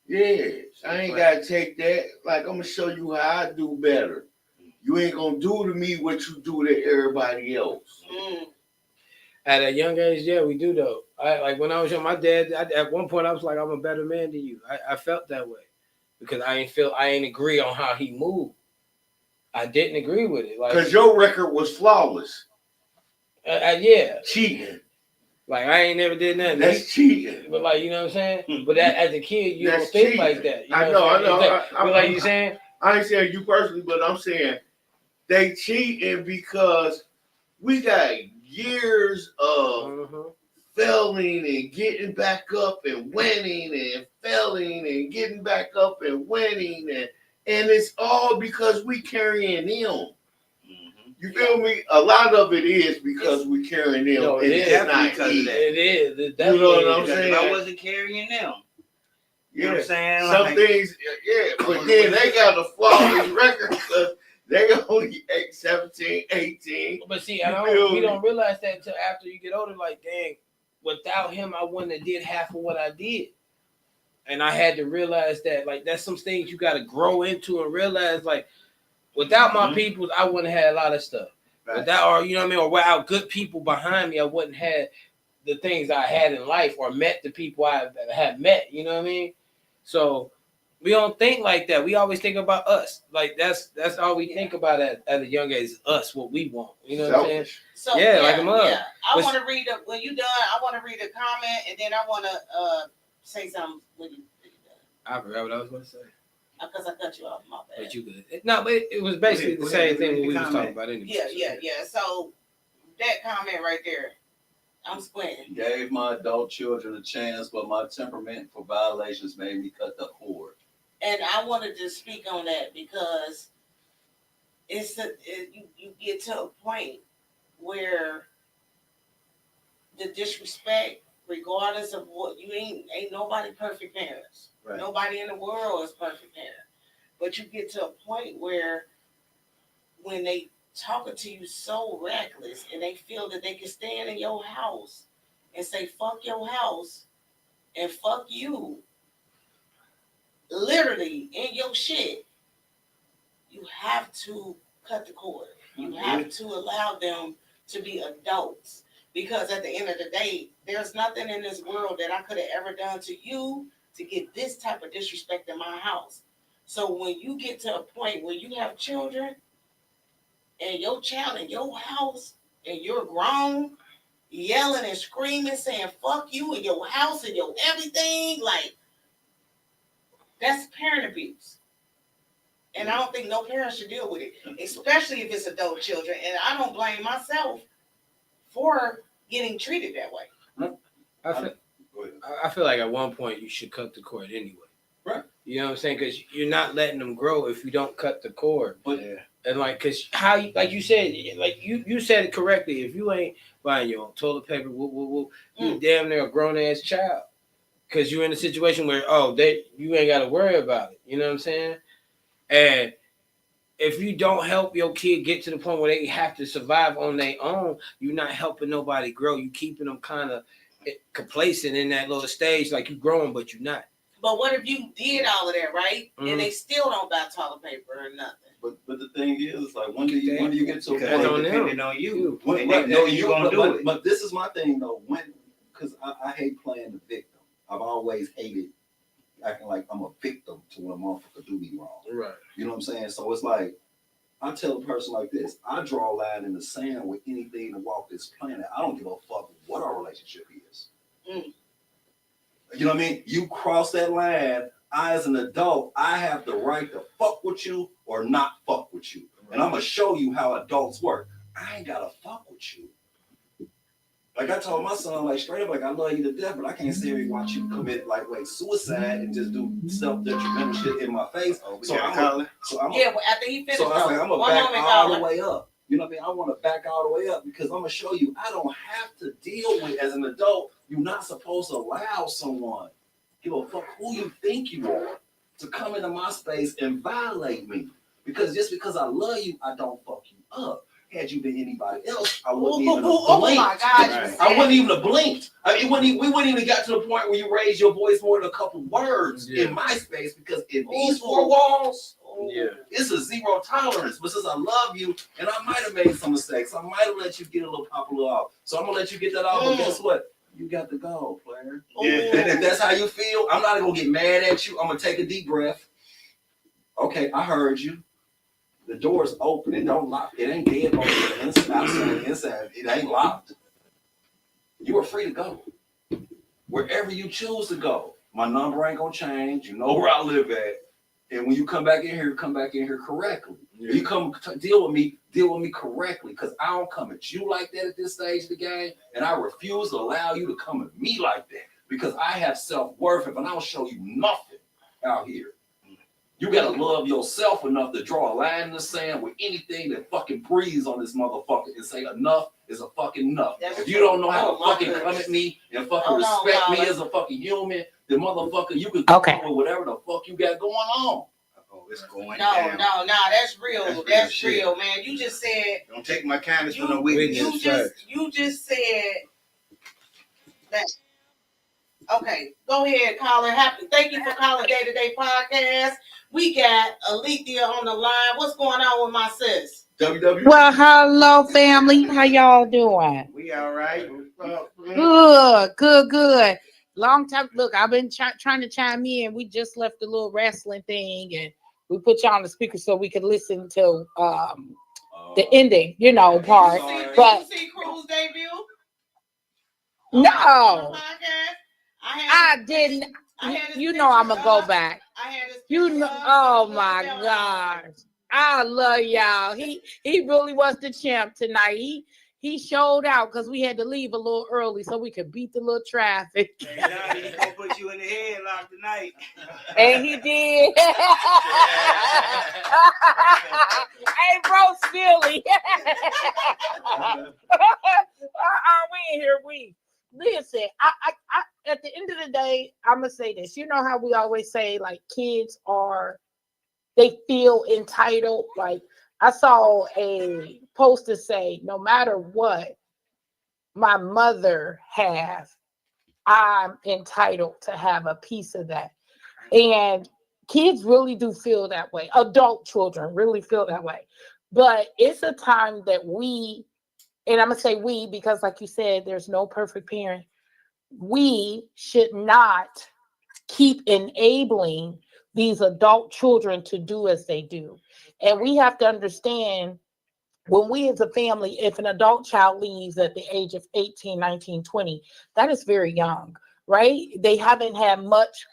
Speaker 3: Yeah, I ain't gotta take that. Like I'm gonna show you how I do better. You ain't gonna do to me what you do to everybody else.
Speaker 7: At a young age, yeah, we do though. Like when I was young, my dad. At one point, I was like, "I'm a better man than you." I felt that way because I ain't agree on how he moved. I didn't agree with it, like
Speaker 3: because your record was flawless.
Speaker 7: Yeah,
Speaker 3: cheating.
Speaker 7: Like I ain't never did nothing.
Speaker 3: That's cheating.
Speaker 7: But like you know what I'm saying. But as a kid, you don't think cheating. Like that. You
Speaker 3: I know.
Speaker 7: But like you saying,
Speaker 3: I ain't saying you personally, but I'm saying they cheating because we got years of failing and getting back up and winning and failing and getting back up and winning and it's all because we carrying them. You feel me? A lot of it is because we carrying them.
Speaker 7: No,
Speaker 3: it's not
Speaker 6: because of that.
Speaker 7: It is.
Speaker 3: You know what I'm saying?
Speaker 6: If I wasn't carrying them. You know what I'm saying?
Speaker 3: Some things, but then they got a flawless record because they only 17, 18.
Speaker 7: But see, we don't realize that until after you get older. Like, dang, without him, I wouldn't have did half of what I did. And I had to realize that, like, that's some things you got to grow into and realize, like, without my people, I wouldn't have had a lot of stuff. Right. Without, or you know what I mean, or without good people behind me, I wouldn't have the things I had in life or met the people I had met. You know what I mean? So we don't think like that. We always think about us. Like that's all we think about at a young age. Is us, what we want. You know what I'm saying?
Speaker 4: So
Speaker 7: like a mug.
Speaker 4: Yeah. I want to read when you done. I want to read a comment and then I want to say something when you done.
Speaker 7: I forgot what I was going to say.
Speaker 4: Because I cut you off, my bad.
Speaker 7: But you good. No, but it was basically the same thing we was talking about anyway.
Speaker 4: Yeah. So that comment right there, I'm squinting.
Speaker 5: Gave my adult children a chance, but my temperament for violations made me cut the cord.
Speaker 4: And I wanted to speak on that because you get to a point where the disrespect, regardless of what ain't nobody perfect parents. Right. Nobody in the world is perfect parent. but you get to a point where when they talking to you so reckless and they feel that they can stand in your house and say fuck your house and fuck you, literally in your shit, you have to cut the cord. You have to allow them to be adults, because at the end of the day, there's nothing in this world that I could have ever done to you to get this type of disrespect in my house. So when you get to a point where you have children and your child in your house and you're grown, yelling and screaming, saying fuck you and your house and your everything, like, that's parent abuse. And I don't think no parent should deal with it, especially if it's adult children. And I don't blame myself for getting treated that way.
Speaker 7: I feel like at one point you should cut the cord anyway.
Speaker 5: Right.
Speaker 7: You know what I'm saying? Because you're not letting them grow if you don't cut the cord.
Speaker 5: But
Speaker 7: and like, because how, like you said, like you said it correctly. If you ain't buying your own toilet paper, you damn near a grown ass child. Because you're in a situation where you ain't got to worry about it. You know what I'm saying? And if you don't help your kid get to the point where they have to survive on their own, you're not helping nobody grow. You keeping them kind of complacent in that little stage, like you growing, but you're not.
Speaker 4: But what if you did all of that, right? Mm-hmm. And they still don't buy toilet paper or nothing?
Speaker 5: But the thing is, like, when do you get to a point
Speaker 6: depending on you?
Speaker 5: When
Speaker 6: they know you're gonna do it.
Speaker 5: But this is my thing though. Because I hate playing the victim. I've always hated acting like I'm a victim to when a motherfucker do me wrong.
Speaker 7: Right.
Speaker 5: You know what I'm saying? So it's like, I tell a person like this, I draw a line in the sand with anything to walk this planet. I don't give a fuck what our relationship is. Mm. You know what I mean? You cross that line, I as an adult, I have the right to fuck with you or not fuck with you. Right. And I'm going to show you how adults work. I ain't got to fuck with you. Like I told my son, like straight up, like I love you to death, but I can't sit here and watch you commit suicide and just do self-detrimental shit in my face.
Speaker 4: Well, after he finished,
Speaker 5: so I'm gonna back all the way up. You know what I mean? I want to back all the way up because I'm gonna show you I don't have to deal with as an adult. You're not supposed to allow someone, give a fuck who you think you are, to come into my space and violate me. Because just because I love you, I don't fuck you up. Had you been anybody else, I wouldn't even have blinked.
Speaker 4: Oh my God! Right.
Speaker 5: I wouldn't even have blinked. We wouldn't even got to the point where you raise your voice more than a couple words in my space, because in these four walls, it's a zero tolerance. But since I love you, and I might have made some mistakes, I might have let you get a little popular off. So I'm gonna let you get that off. But guess what? You got to go, player. Yeah. And if that's how you feel, I'm not gonna get mad at you. I'm gonna take a deep breath. Okay, I heard you. The door is open. It don't lock. It ain't dead on the inside. It ain't locked. You are free to go. Wherever you choose to go. My number ain't gonna change. You know where I live at. And when you come back in here correctly. Yeah. When you come deal with me correctly. Because I don't come at you like that at this stage of the game. And I refuse to allow you to come at me like that. Because I have self-worth. And I don't show you nothing out here. You gotta love yourself enough to draw a line in the sand with anything that fucking breathes on this motherfucker and say enough is a fucking enough. If you don't know how to fucking come at me and fucking respect me as a fucking human, then motherfucker, you can come up with whatever the fuck you got going on.
Speaker 6: It's going
Speaker 4: down. No, that's real. That's real, man. You just said.
Speaker 6: Don't take my kindness for no weakness.
Speaker 4: You just said that. Okay, go ahead, caller. Thank you for calling Day to Day Podcast. We got Alethea on the line. What's going on with my sis?
Speaker 8: Well, hello, family. How y'all doing?
Speaker 6: We all right.
Speaker 8: Good. Long time. Look, I've been trying to chime in. We just left the little wrestling thing, and we put you on the speaker so we could listen to the ending, part.
Speaker 4: Did you see Cruz debut?
Speaker 8: No. I didn't. I'm gonna go back. Oh my gosh, I love y'all. He really was the champ tonight. He showed out because we had to leave a little early so we could beat the little traffic.
Speaker 6: He's gonna put you in the headlock tonight.
Speaker 8: And he did. Hey, bro, silly. We in here. Listen, I at the end of the day, I'm gonna say this. You know how we always say, like, kids are they feel entitled. Like I saw a poster say, no matter what my mother has, I'm entitled to have a piece of that. And kids really do feel that way. Adult children really feel that way. But it's a time that we, and I'm going to say we, because like you said, there's no perfect parent. We should not keep enabling these adult children to do as they do. And we have to understand, when we as a family, if an adult child leaves at the age of 18, 19, 20, that is very young, right? They haven't had much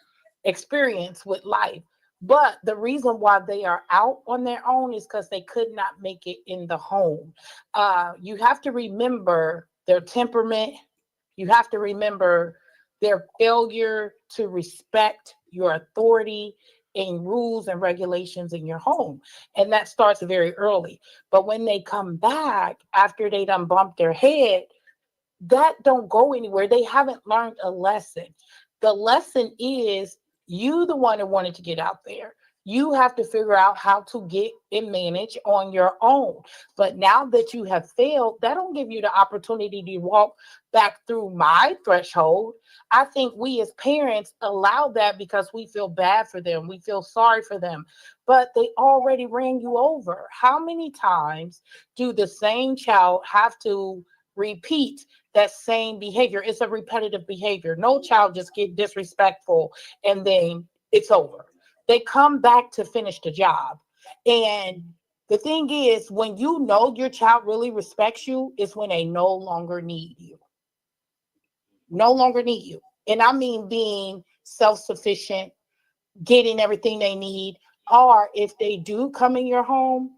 Speaker 8: experience with life. But the reason why they are out on their own is because they could not make it in the home. You have to remember their temperament. You have to remember their failure to respect your authority and rules and regulations in your home. And that starts very early. But when they come back after they done bumped their head, that don't go anywhere. They haven't learned a lesson. The lesson is you the one that wanted to get out there. You have to figure out how to get and manage on your own. But now that you have failed, that don't give you the opportunity to walk back through my threshold. I think we as parents allow that because we feel bad for them. We feel sorry for them. But they already ran you over. How many times do the same child have to repeat that same behavior? It's a repetitive behavior. No child just get disrespectful and then it's over. They come back to finish the job. And the thing is, when you know your child really respects you, is when they no longer need you. No longer need you. And I mean being self-sufficient, getting everything they need. Or if they do come in your home,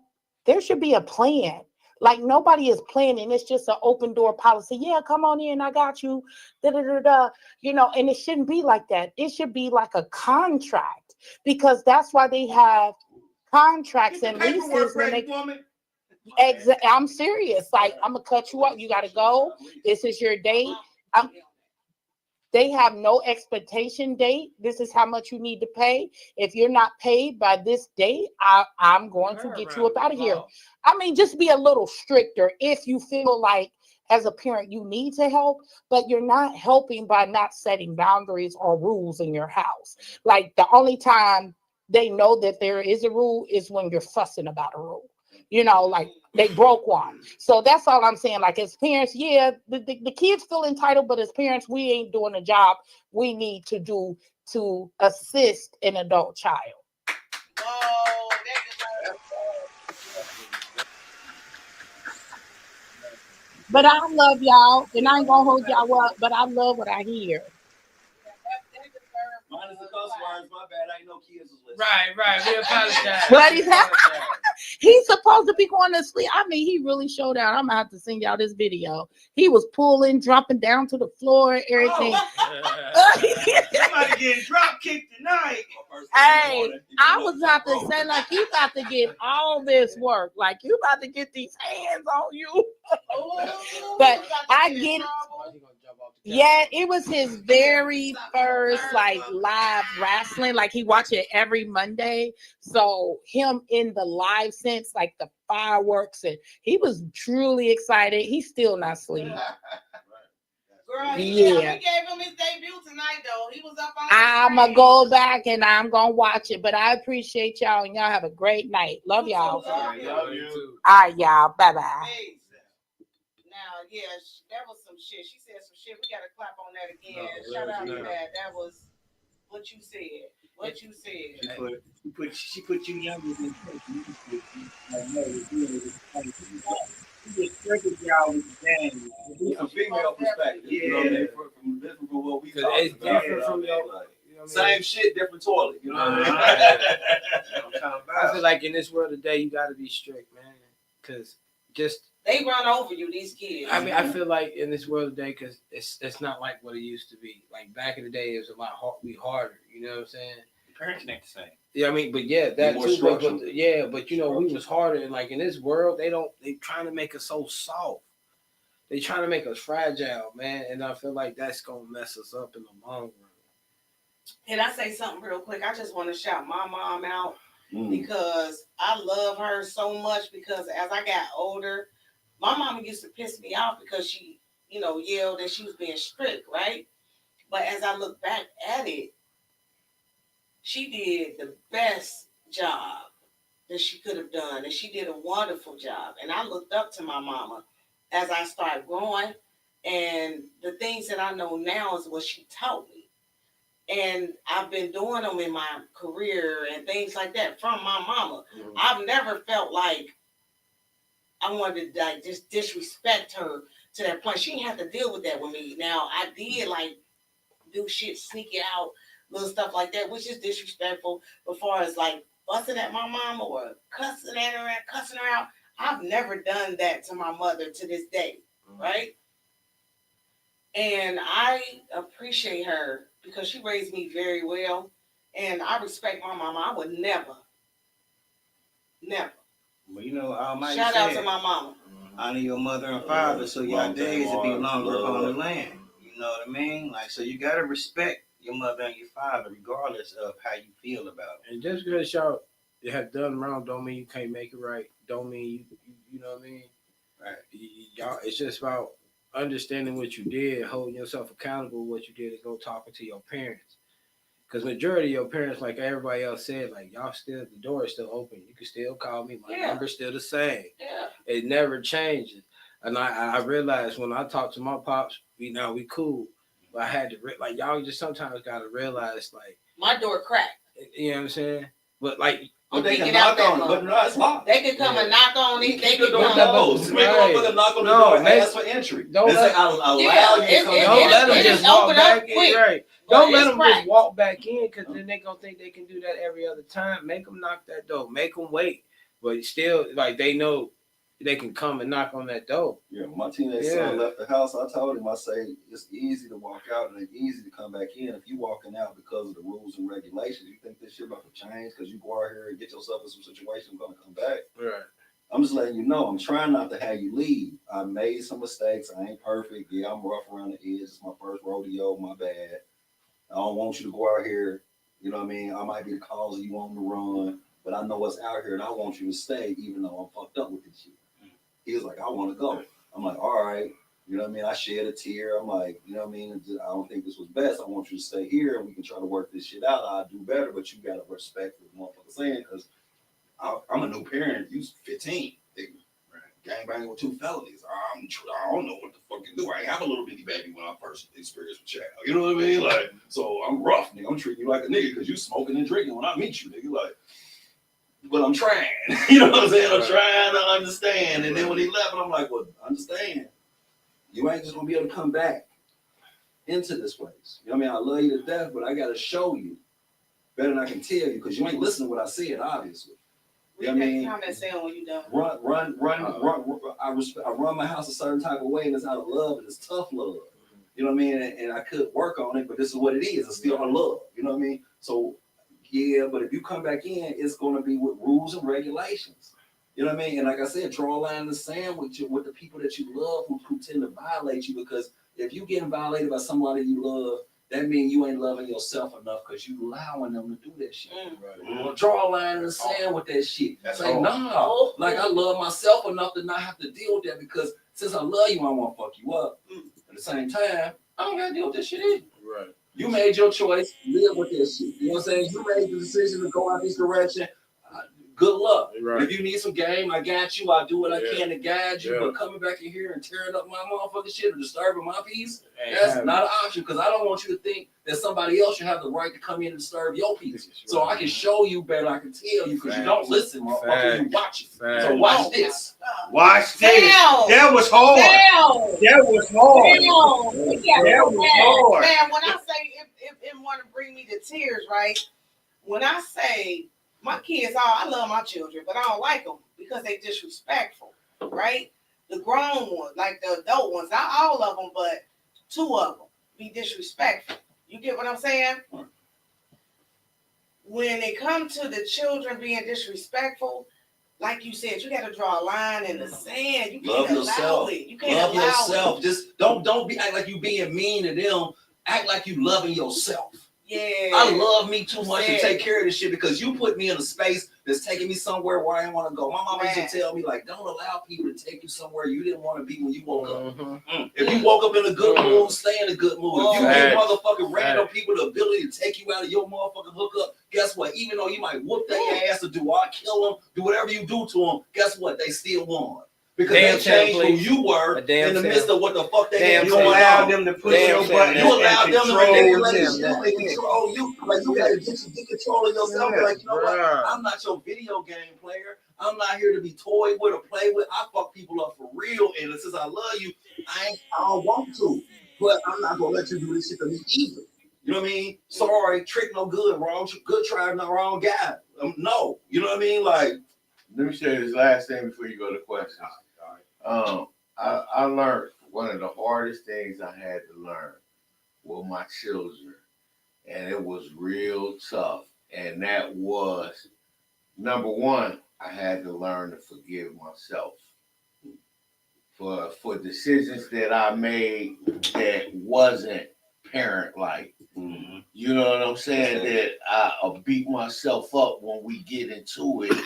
Speaker 8: there should be a plan. Like nobody is planning. It's just an open door policy. Yeah, come on in. I got you. Da, da, da, da. And it shouldn't be like that. It should be like a contract, because that's why they have contracts and leases. When they, I'm serious. Like, I'm going to cut you off. You got to go. This is your date. They have no expectation date. This is how much you need to pay. If you're not paid by this date, I'm going to get you up out of here. I mean, just be a little stricter if you feel like as a parent you need to help, but you're not helping by not setting boundaries or rules in your house. Like the only time they know that there is a rule is when you're fussing about a rule. Like they broke one. So that's all I'm saying. Like as parents, yeah, the kids feel entitled, but as parents, we ain't doing the job we need to do to assist an adult child. But I love y'all, and I ain't gonna hold y'all up, but I love what I hear.
Speaker 5: Minus the cuss words, my bad. I ain't know kids was listening.
Speaker 7: Right. We apologize.
Speaker 8: But he's supposed to be going to sleep. I mean, he really showed out. I'm gonna have to send y'all this video. He was pulling, dropping down to the floor, everything.
Speaker 6: Somebody getting drop kicked tonight.
Speaker 8: Hey, I was about to say, like, you about to get all this work. Like, you about to get these hands on you. But I get it. Yeah, it was his very first like live wrestling. Like he watched it every Monday. So him in the live sense, like the fireworks, and he was truly excited. He's still not asleep.
Speaker 4: Girl, we gave him his debut tonight, though. He was up on.
Speaker 8: I'm gonna go back and I'm gonna watch it. But I appreciate y'all, and y'all have a great night. Love y'all.
Speaker 5: Love you.
Speaker 8: All right, y'all. Bye bye.
Speaker 4: Now, yeah, that was some shit. She said some shit. We gotta clap on that again. Shout out to that. That was what you said. What you said.
Speaker 6: She put you younger than
Speaker 5: a female perspective.
Speaker 6: Yeah.
Speaker 5: From what we talking
Speaker 7: It's
Speaker 5: about.
Speaker 7: different from your.
Speaker 5: Same shit, different toilet. You know what I mean?
Speaker 7: I feel like in this world today, you got to be strict, man. Because just.
Speaker 4: They run over you, these kids.
Speaker 7: I mean, I feel like in this world today, because it's not like what it used to be. Like back in the day, it was a lot harder. You know what I'm saying?
Speaker 6: Parents ain't the same.
Speaker 7: Yeah, I mean, but yeah, that
Speaker 5: more
Speaker 7: too.
Speaker 5: structured.
Speaker 7: But we was harder. And like in this world, they trying to make us so soft. They trying to make us fragile, man. And I feel like that's gonna mess us up in the long run.
Speaker 4: Can I say something real quick? I just want to shout my mom out. because I love her so much. Because as I got older, my mama used to piss me off because she, yelled and she was being strict, right? But as I look back at it, she did the best job that she could have done, and she did a wonderful job. And I looked up to my mama as I started growing, and the things that I know now is what she taught me. And I've been doing them in my career and things like that from my mama. I've never felt like I wanted to just disrespect her to that point. She didn't have to deal with that with me. Now, I did do shit, sneak it out, little stuff like that, which is disrespectful. As far as busting at my mama or cussing at her, cussing her out, I've never done that to my mother to this day, right? And I appreciate her because she raised me very well, and I respect my mama. I would never.
Speaker 6: Well,
Speaker 4: shout out to my mama.
Speaker 6: Honor your mother and father so your days will be longer upon the land. You know what I mean? So you gotta respect your mother and your father regardless of how you feel about it.
Speaker 7: And just because y'all have done wrong don't mean you can't make it right. Don't mean you know what I mean?
Speaker 6: Right.
Speaker 7: Y'all, it's just about understanding what you did, holding yourself accountable what you did, and go talking to your parents. Because majority of your parents, like everybody else said, y'all still, the door is still open. You can still call me. My number's still the same.
Speaker 4: Yeah.
Speaker 7: It never changes. And I realized when I talk to my pops, we cool. But I had to, y'all just sometimes got to realize,
Speaker 4: my door cracked.
Speaker 7: You know what I'm saying? But
Speaker 5: But they can knock on it, but no, it's locked.
Speaker 4: They can come and knock on it. They
Speaker 5: can
Speaker 4: come
Speaker 5: close. Make them motherfucker knock on the door and ask for entry.
Speaker 7: Don't let them just walk back in. Right. Don't let them just walk back in because then they gonna think they can do that every other time. Make them knock that door. Make them wait. But still, they know they can come and knock on that door.
Speaker 5: Yeah, my teenage son left the house. I told him, I say, it's easy to walk out and it's easy to come back in. If you walking out because of the rules and regulations, you think this shit about to change because you go out here and get yourself in some situation going to come back.
Speaker 7: Right.
Speaker 5: I'm just letting you know, I'm trying not to have you leave. I made some mistakes. I ain't perfect. Yeah, I'm rough around the edges. It's my first rodeo. My bad. I don't want you to go out here. You know what I mean? I might be the cause of you wanting to run, but I know what's out here and I want you to stay even though I'm fucked up with this shit. He was like, I want to go. I'm like, all right. You know what I mean? I shed a tear. I'm like, you know what I mean? I don't think this was best. I want you to stay here and we can try to work this shit out. I'll do better, but you got to respect what the motherfucker's saying because I'm a new parent. You 15. Gangbanging with 2 felonies. I don't know what the fuck to do. I ain't have a little bitty baby when I first experienced with child. You know what I mean? So I'm rough, nigga. I'm treating you like a nigga because you smoking and drinking when I meet you, nigga. But I'm trying. You know what I'm saying? I'm trying to understand. And then when he left, I'm like, well, understand. You ain't just going to be able to come back into this place. You know what I mean? I love you to death, but I got to show you better than I can tell you because you ain't listening to what I said, obviously. You know what I mean?
Speaker 4: Comment saying when you done.
Speaker 5: Run. I run my house a certain type of way, and it's out of love, and it's tough love. You know what I mean? And I could work on it, but this is what it is. It's still on love. You know what I mean? So, yeah, but if you come back in, it's going to be with rules and regulations. You know what I mean? And like I said, draw a line in the sand with the people that you love who tend to violate you, because if you getting violated by somebody you love, that means you ain't loving yourself enough because you allowing them to do that shit. Right. Draw a line in the sand with that shit. That's like, no, I love myself enough to not have to deal with that because since I love you, I want to fuck you up. At the same time, I don't got to deal with this shit either. Right. You made your choice, live with this shit. You know what I'm saying? You made the decision to go out this direction. Good luck. Right. If you need some game, I got you. I'll do what I can to guide you. But coming back in here and tearing up my motherfucking shit or disturbing my peace, that's not an option because I don't want you to think that somebody else should have the right to come in and disturb your peace. So I can show you better. I can tell you because you don't listen, motherfucker. You watch it. So watch this.
Speaker 6: Watch this. That was hard. That was hard.
Speaker 4: That was hard. Man, when I say it want to bring me to tears, right? When I say my kids, I love my children, but I don't like them because they disrespectful, right? The grown ones, like the adult ones, not all of them, but 2 of them be disrespectful. You get what I'm saying? When it comes to the children being disrespectful, like you said, you got to draw a line in the sand. You can't allow it. You can't allow
Speaker 5: yourself. Just don't act like you being mean to them. Act like you loving yourself.
Speaker 4: Yeah.
Speaker 5: I love me too much to take care of this shit because you put me in a space that's taking me somewhere where I didn't want to go. My mama used to tell me, like, don't allow people to take you somewhere you didn't want to be when you woke up. If you woke up in a good mood, stay in a good mood. If you give motherfucking random people the ability to take you out of your motherfucking hookup, guess what? Even though you might whoop their ass or do or kill them, do whatever you do to them, guess what? They still won. Because they changed who you were in the midst of what the fuck they had.
Speaker 6: You allowed them to push your button.
Speaker 5: You allowed them to manipulate
Speaker 6: them
Speaker 5: you and control you. Like, you gotta get control of yourself. Like, you know what? I'm not your video game player. I'm not here to be toyed with or played with. I fuck people up for real. And since I love you, I don't want to. But I'm not gonna let you do this shit to me either. You know what I mean? Sorry, trick no good. Wrong, good try, not wrong guy. No. You know what I mean? Like,
Speaker 3: let me say this last thing before you go to questions. I learned one of the hardest things I had to learn with my children, and it was real tough. And that was, number one, I had to learn to forgive myself for decisions that I made that wasn't parent-like. Mm-hmm. You know what I'm saying? That I beat myself up when we get into it.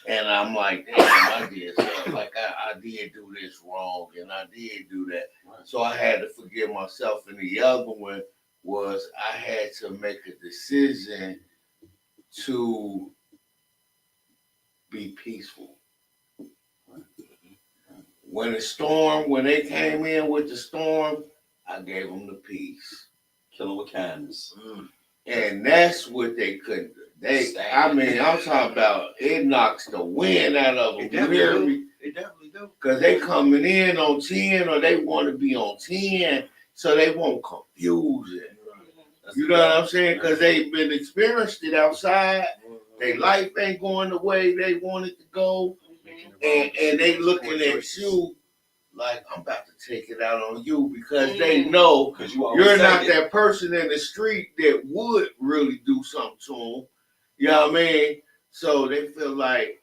Speaker 3: And I'm like, damn, I did something. Like, I did do this wrong, and I did do that. So I had to forgive myself. And the other one was I had to make a decision to be peaceful. When they came in with the storm, I gave them the peace.
Speaker 5: Kill them with kindness.
Speaker 3: And that's what they couldn't do. I'm talking about, it knocks the wind out of them.
Speaker 6: It definitely do.
Speaker 3: Because they coming in on 10 or they want to be on 10, so they won't confuse it. You know what I'm saying? Because they've been experienced it outside. Their life ain't going the way they want it to go. And they looking at you like, I'm about to take it out on you, because they know you're not that person in the street that would really do something to them. You know what I mean? So they feel like,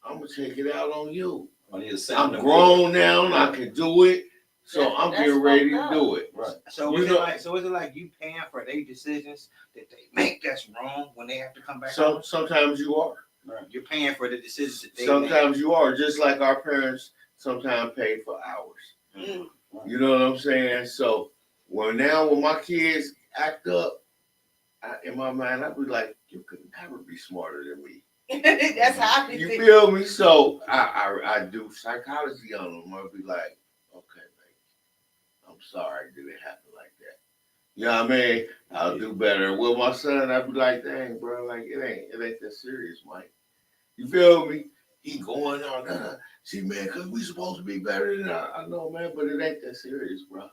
Speaker 3: I'm going to take it out on you. I'm grown now and I can do it. So I'm getting ready to do it.
Speaker 6: Right. So is it like you paying for their decisions that they make that's wrong when they have to come back?
Speaker 3: So sometimes you are.
Speaker 6: Right. You're paying for the decisions that they
Speaker 3: sometimes
Speaker 6: make.
Speaker 3: You are, just like our parents sometimes pay for ours. Mm-hmm. You know what I'm saying? So when my kids act up, in my mind, I'd be like, you could never be smarter than me.
Speaker 4: That's how I be
Speaker 3: thinking. You feel me? So I do psychology on them. I'll be like, okay, baby, I'm sorry, did it happen like that? You know what I mean? I'll do better. With my son, I'd be like, dang, bro, like it ain't that serious, Mike. You feel me? He going on, see, man, because we supposed to be better than I know, man, but it ain't that serious, bro.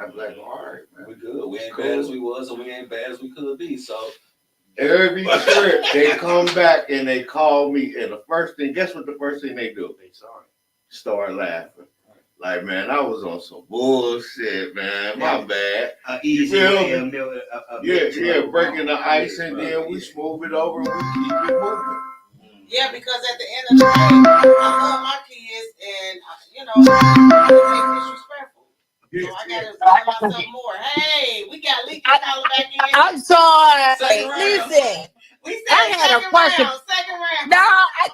Speaker 3: I'm like, all right, man.
Speaker 5: We good. We ain't bad as we was, and we ain't bad as we could be. So
Speaker 3: every trip they come back and they call me, and guess what the first thing they do? They start laughing. Like, man, I was on some bullshit, man. My bad.
Speaker 6: Easy
Speaker 3: breaking the ice, and then we smooth it over and we keep it moving.
Speaker 4: Yeah, because at the end of the day, I love my kids, and they disrespectful. So I gotta tell myself more. Hey, we got Leaky Collar back in.
Speaker 8: I'm sorry. Listen, I had a question.
Speaker 4: Second round.
Speaker 8: No, I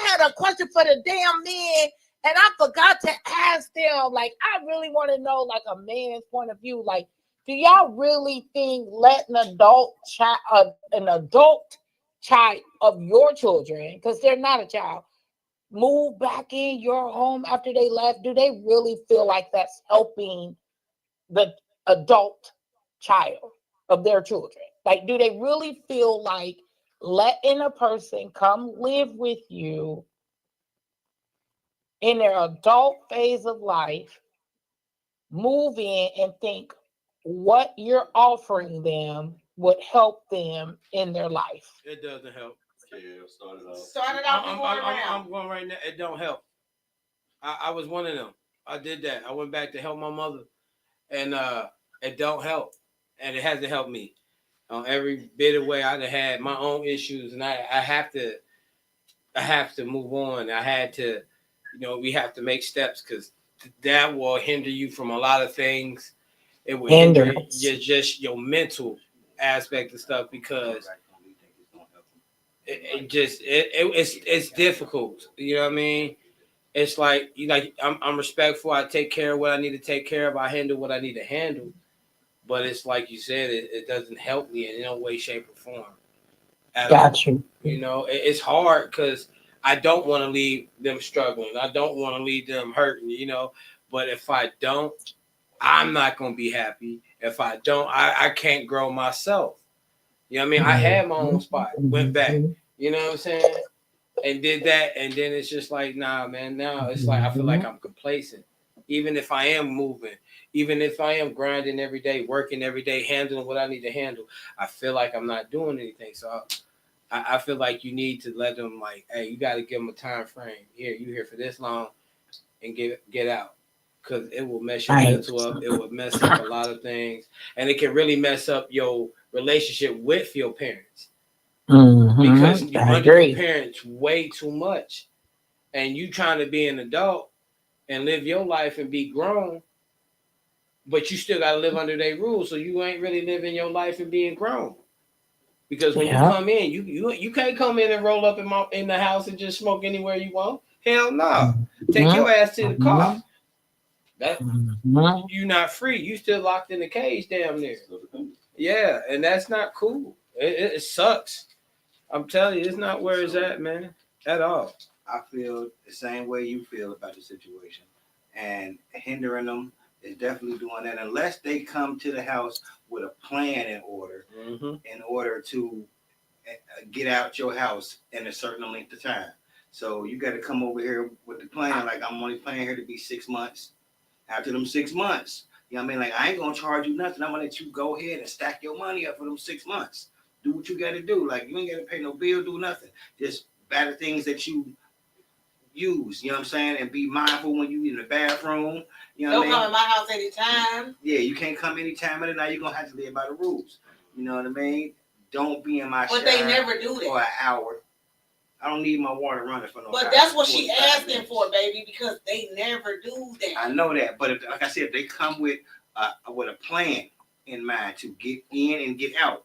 Speaker 8: had a question for the damn men, and I forgot to ask them. Like, I really want to know, like, a man's point of view. Like, do y'all really think letting an adult child of your children, because they're not a child, move back in your home after they left? Do they really feel like that's helping the adult child of their children? Like, do they really feel like letting a person come live with you in their adult phase of life, move in and think what you're offering them would help them in their life?
Speaker 7: It doesn't help.
Speaker 5: Yeah,
Speaker 4: Start it off.
Speaker 7: I'm going right now. It don't help. I was one of them. I did that. I went back to help my mother, and it don't help, and it hasn't helped me. Every bit of way I'd have had my own issues, and I have to move on. I had to, we have to make steps, because that will hinder you from a lot of things. It will hinder just your mental aspect of stuff because it's difficult. You know what I mean? It's like I'm respectful. I take care of what I need to take care of. I handle what I need to handle. But it's like you said, it doesn't help me in no way, shape, or form.
Speaker 8: Got you.
Speaker 7: You know, it's hard because I don't want to leave them struggling. I don't want to leave them hurting, you know. But if I don't, I'm not going to be happy. If I don't, I can't grow myself. You know what I mean? I had my own spot, went back, you know what I'm saying? And did that. And then it's just like, nah, man, now it's like I feel like I'm complacent. Even if I am moving, even if I am grinding every day, working every day, handling what I need to handle, I feel like I'm not doing anything. So I feel like you need to let them like, hey, you got to give them a time frame. Here, you here for this long and get out. Because it will mess your mental up. It will mess up a lot of things. And it can really mess up your relationship with your parents. Because you under your parents way too much. And you trying to be an adult and live your life and be grown, but you still got to live under their rules. So you ain't really living your life and being grown. Because when you come in, you can't come in and roll up in the house and just smoke anywhere you want. Hell no. Take your ass to the car. That you're not free. You still locked in the cage damn near. Yeah, and that's not cool. It sucks. I'm telling you, it's not where it's at, man, at all.
Speaker 6: I feel the same way you feel about the situation. And hindering them is definitely doing that unless they come to the house with a plan in order to get out your house in a certain length of time. So you got to come over here with the plan. Like, I'm only planning here to be 6 months. After them 6 months, you know what I mean? Like, I ain't going to charge you nothing. I'm going to let you go ahead and stack your money up for them 6 months. Do what you got to do. Like, you ain't got to pay no bill, do nothing. Just buy the things that you use, you know what I'm saying? And be mindful when you in the bathroom. You know what I mean?
Speaker 4: Don't come in my house anytime.
Speaker 6: Yeah, you can't come anytime of the night. You're going to have to live by the rules. You know what I mean? Don't be in my shower.
Speaker 4: But they never do that.
Speaker 6: For an hour. I don't need my water running for no.
Speaker 4: But that's what she asking for, baby, because they never do that.
Speaker 6: I know that, but if, like I said, if they come with a plan in mind to get in and get out,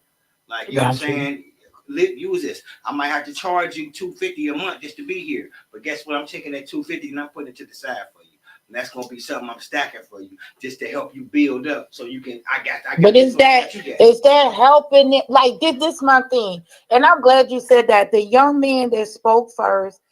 Speaker 6: like, you know what I'm saying, use this. I might have to charge you $250 a month just to be here, but guess what? I'm taking that $250 and I'm putting it to the side for you. And that's gonna be something I'm stacking for you just to help you build up, so you can. I got.
Speaker 8: But is that helping it? Like, this my thing, and I'm glad you said that. The young man that spoke first,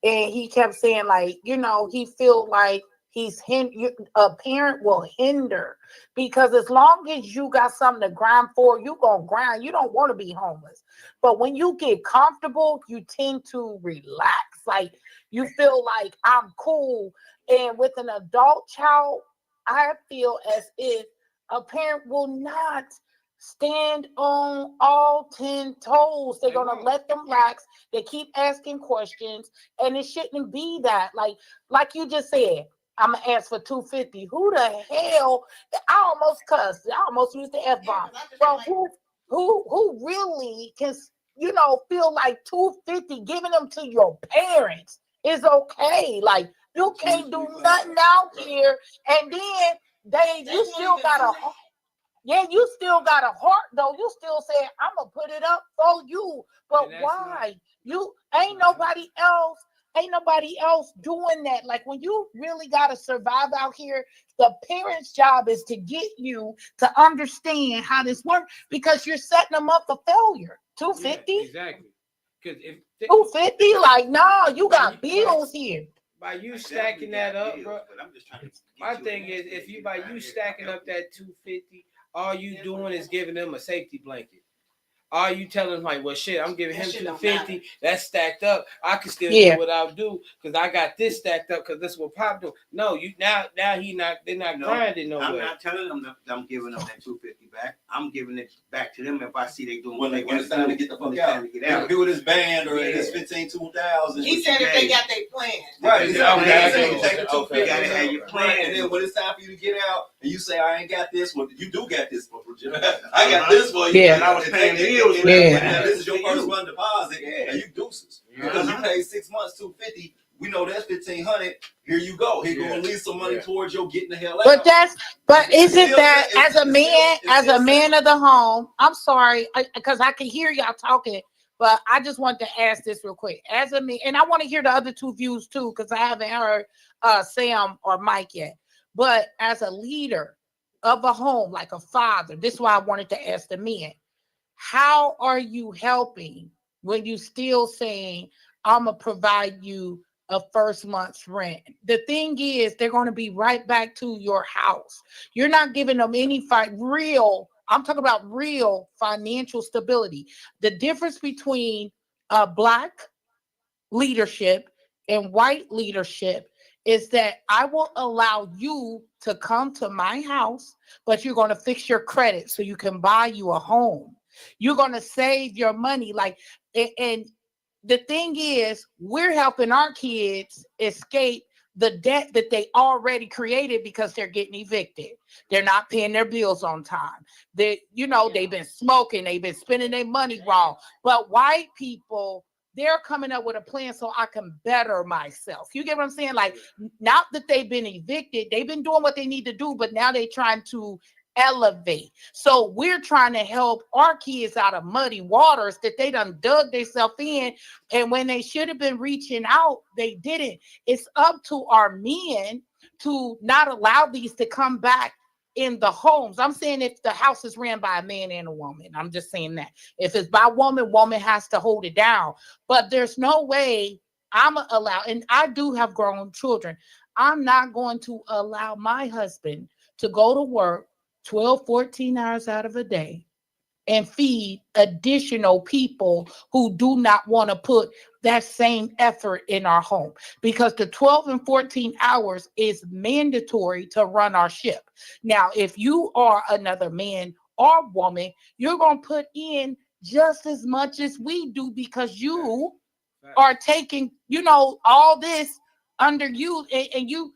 Speaker 8: and he kept saying, like, you know, he feel like a parent will hinder, because as long as you got something to grind for, you gonna grind. You don't want to be homeless, but when you get comfortable, you tend to relax. Like, you feel like I'm cool. And with an adult child, I feel as if a parent will not stand on all 10 toes. They're going to let them lax. They keep asking questions, and it shouldn't be that. Like you just said, I'm going to ask for $250. Who the hell? I almost cussed. I almost used the F-bomb. Well, who really can, you know, feel like $250 giving them to your parents is okay? Like, you can't do nothing out here, and then you still got a heart though. You still saying, I'm gonna put it up for you, but why? You ain't nobody else doing that. Like, when you really gotta survive out here, the parents' job is to get you to understand how this works, because you're setting them up for failure. $250,
Speaker 7: exactly. Because if
Speaker 8: $250, like, no, you got bills here.
Speaker 7: By you stacking that up, bro. My thing is, if you by you stacking up that $250, all you doing is giving them a safety blanket. All you telling them, like, well, shit, I'm giving him $250. That's stacked up. I can still do what I'll do because I got this stacked up because this is what Pop do. No, you now they're not grinding no way.
Speaker 6: I'm not telling them that I'm giving them that $250 back. I'm giving it back to them if I see they doing
Speaker 5: when it's time to get the fuck out. Get with this band or this 15-2000.
Speaker 4: He said if they got their plan.
Speaker 5: Right.
Speaker 6: Exactly.
Speaker 5: You take the $250.
Speaker 6: You gotta have your plan.
Speaker 5: And then when it's time for you to get out and you say, I ain't got this, well, you do got this for I got this for you.
Speaker 8: Yeah.
Speaker 5: And I was paying bills.
Speaker 8: Yeah.
Speaker 5: This is your first one deposit, and you deuces because you paid 6 months $250. We know that's $1,500. Here you go. Here you go. Leave some money towards your getting the hell out.
Speaker 8: But isn't that as a man of the home? I'm sorry, because I can hear y'all talking, but I just want to ask this real quick. As a man, and I want to hear the other two views too, because I haven't heard Sam or Mike yet. But as a leader of a home, like a father, this is why I wanted to ask the men. How are you helping when you still saying, I'm going to provide you a first month's rent? The thing is, they're going to be right back to your house. You're not giving them any I'm talking about real financial stability. The difference between Black leadership and white leadership is that I will allow you to come to my house, but you're going to fix your credit so you can buy you a home. You're going to save your money. And the thing is, we're helping our kids escape the debt that they already created because they're getting evicted. They're not paying their bills on time. They've been smoking. They've been spending their money wrong. But white people, they're coming up with a plan so I can better myself. You get what I'm saying? Like, not that they've been evicted. They've been doing what they need to do, but now they're trying to elevate. So we're trying to help our kids out of muddy waters that they done dug themselves in. And when they should have been reaching out, they didn't. It's up to our men to not allow these to come back in the homes. I'm saying if the house is ran by a man and a woman, I'm just saying that. If it's by woman has to hold it down. But there's no way I'm allow, and I do have grown children, I'm not going to allow my husband to go to work 12, 14 hours out of a day and feed additional people who do not want to put that same effort in our home, because the 12 and 14 hours is mandatory to run our ship. Now, if you are another man or woman, you're going to put in just as much as we do, because you are taking, all this under you, and you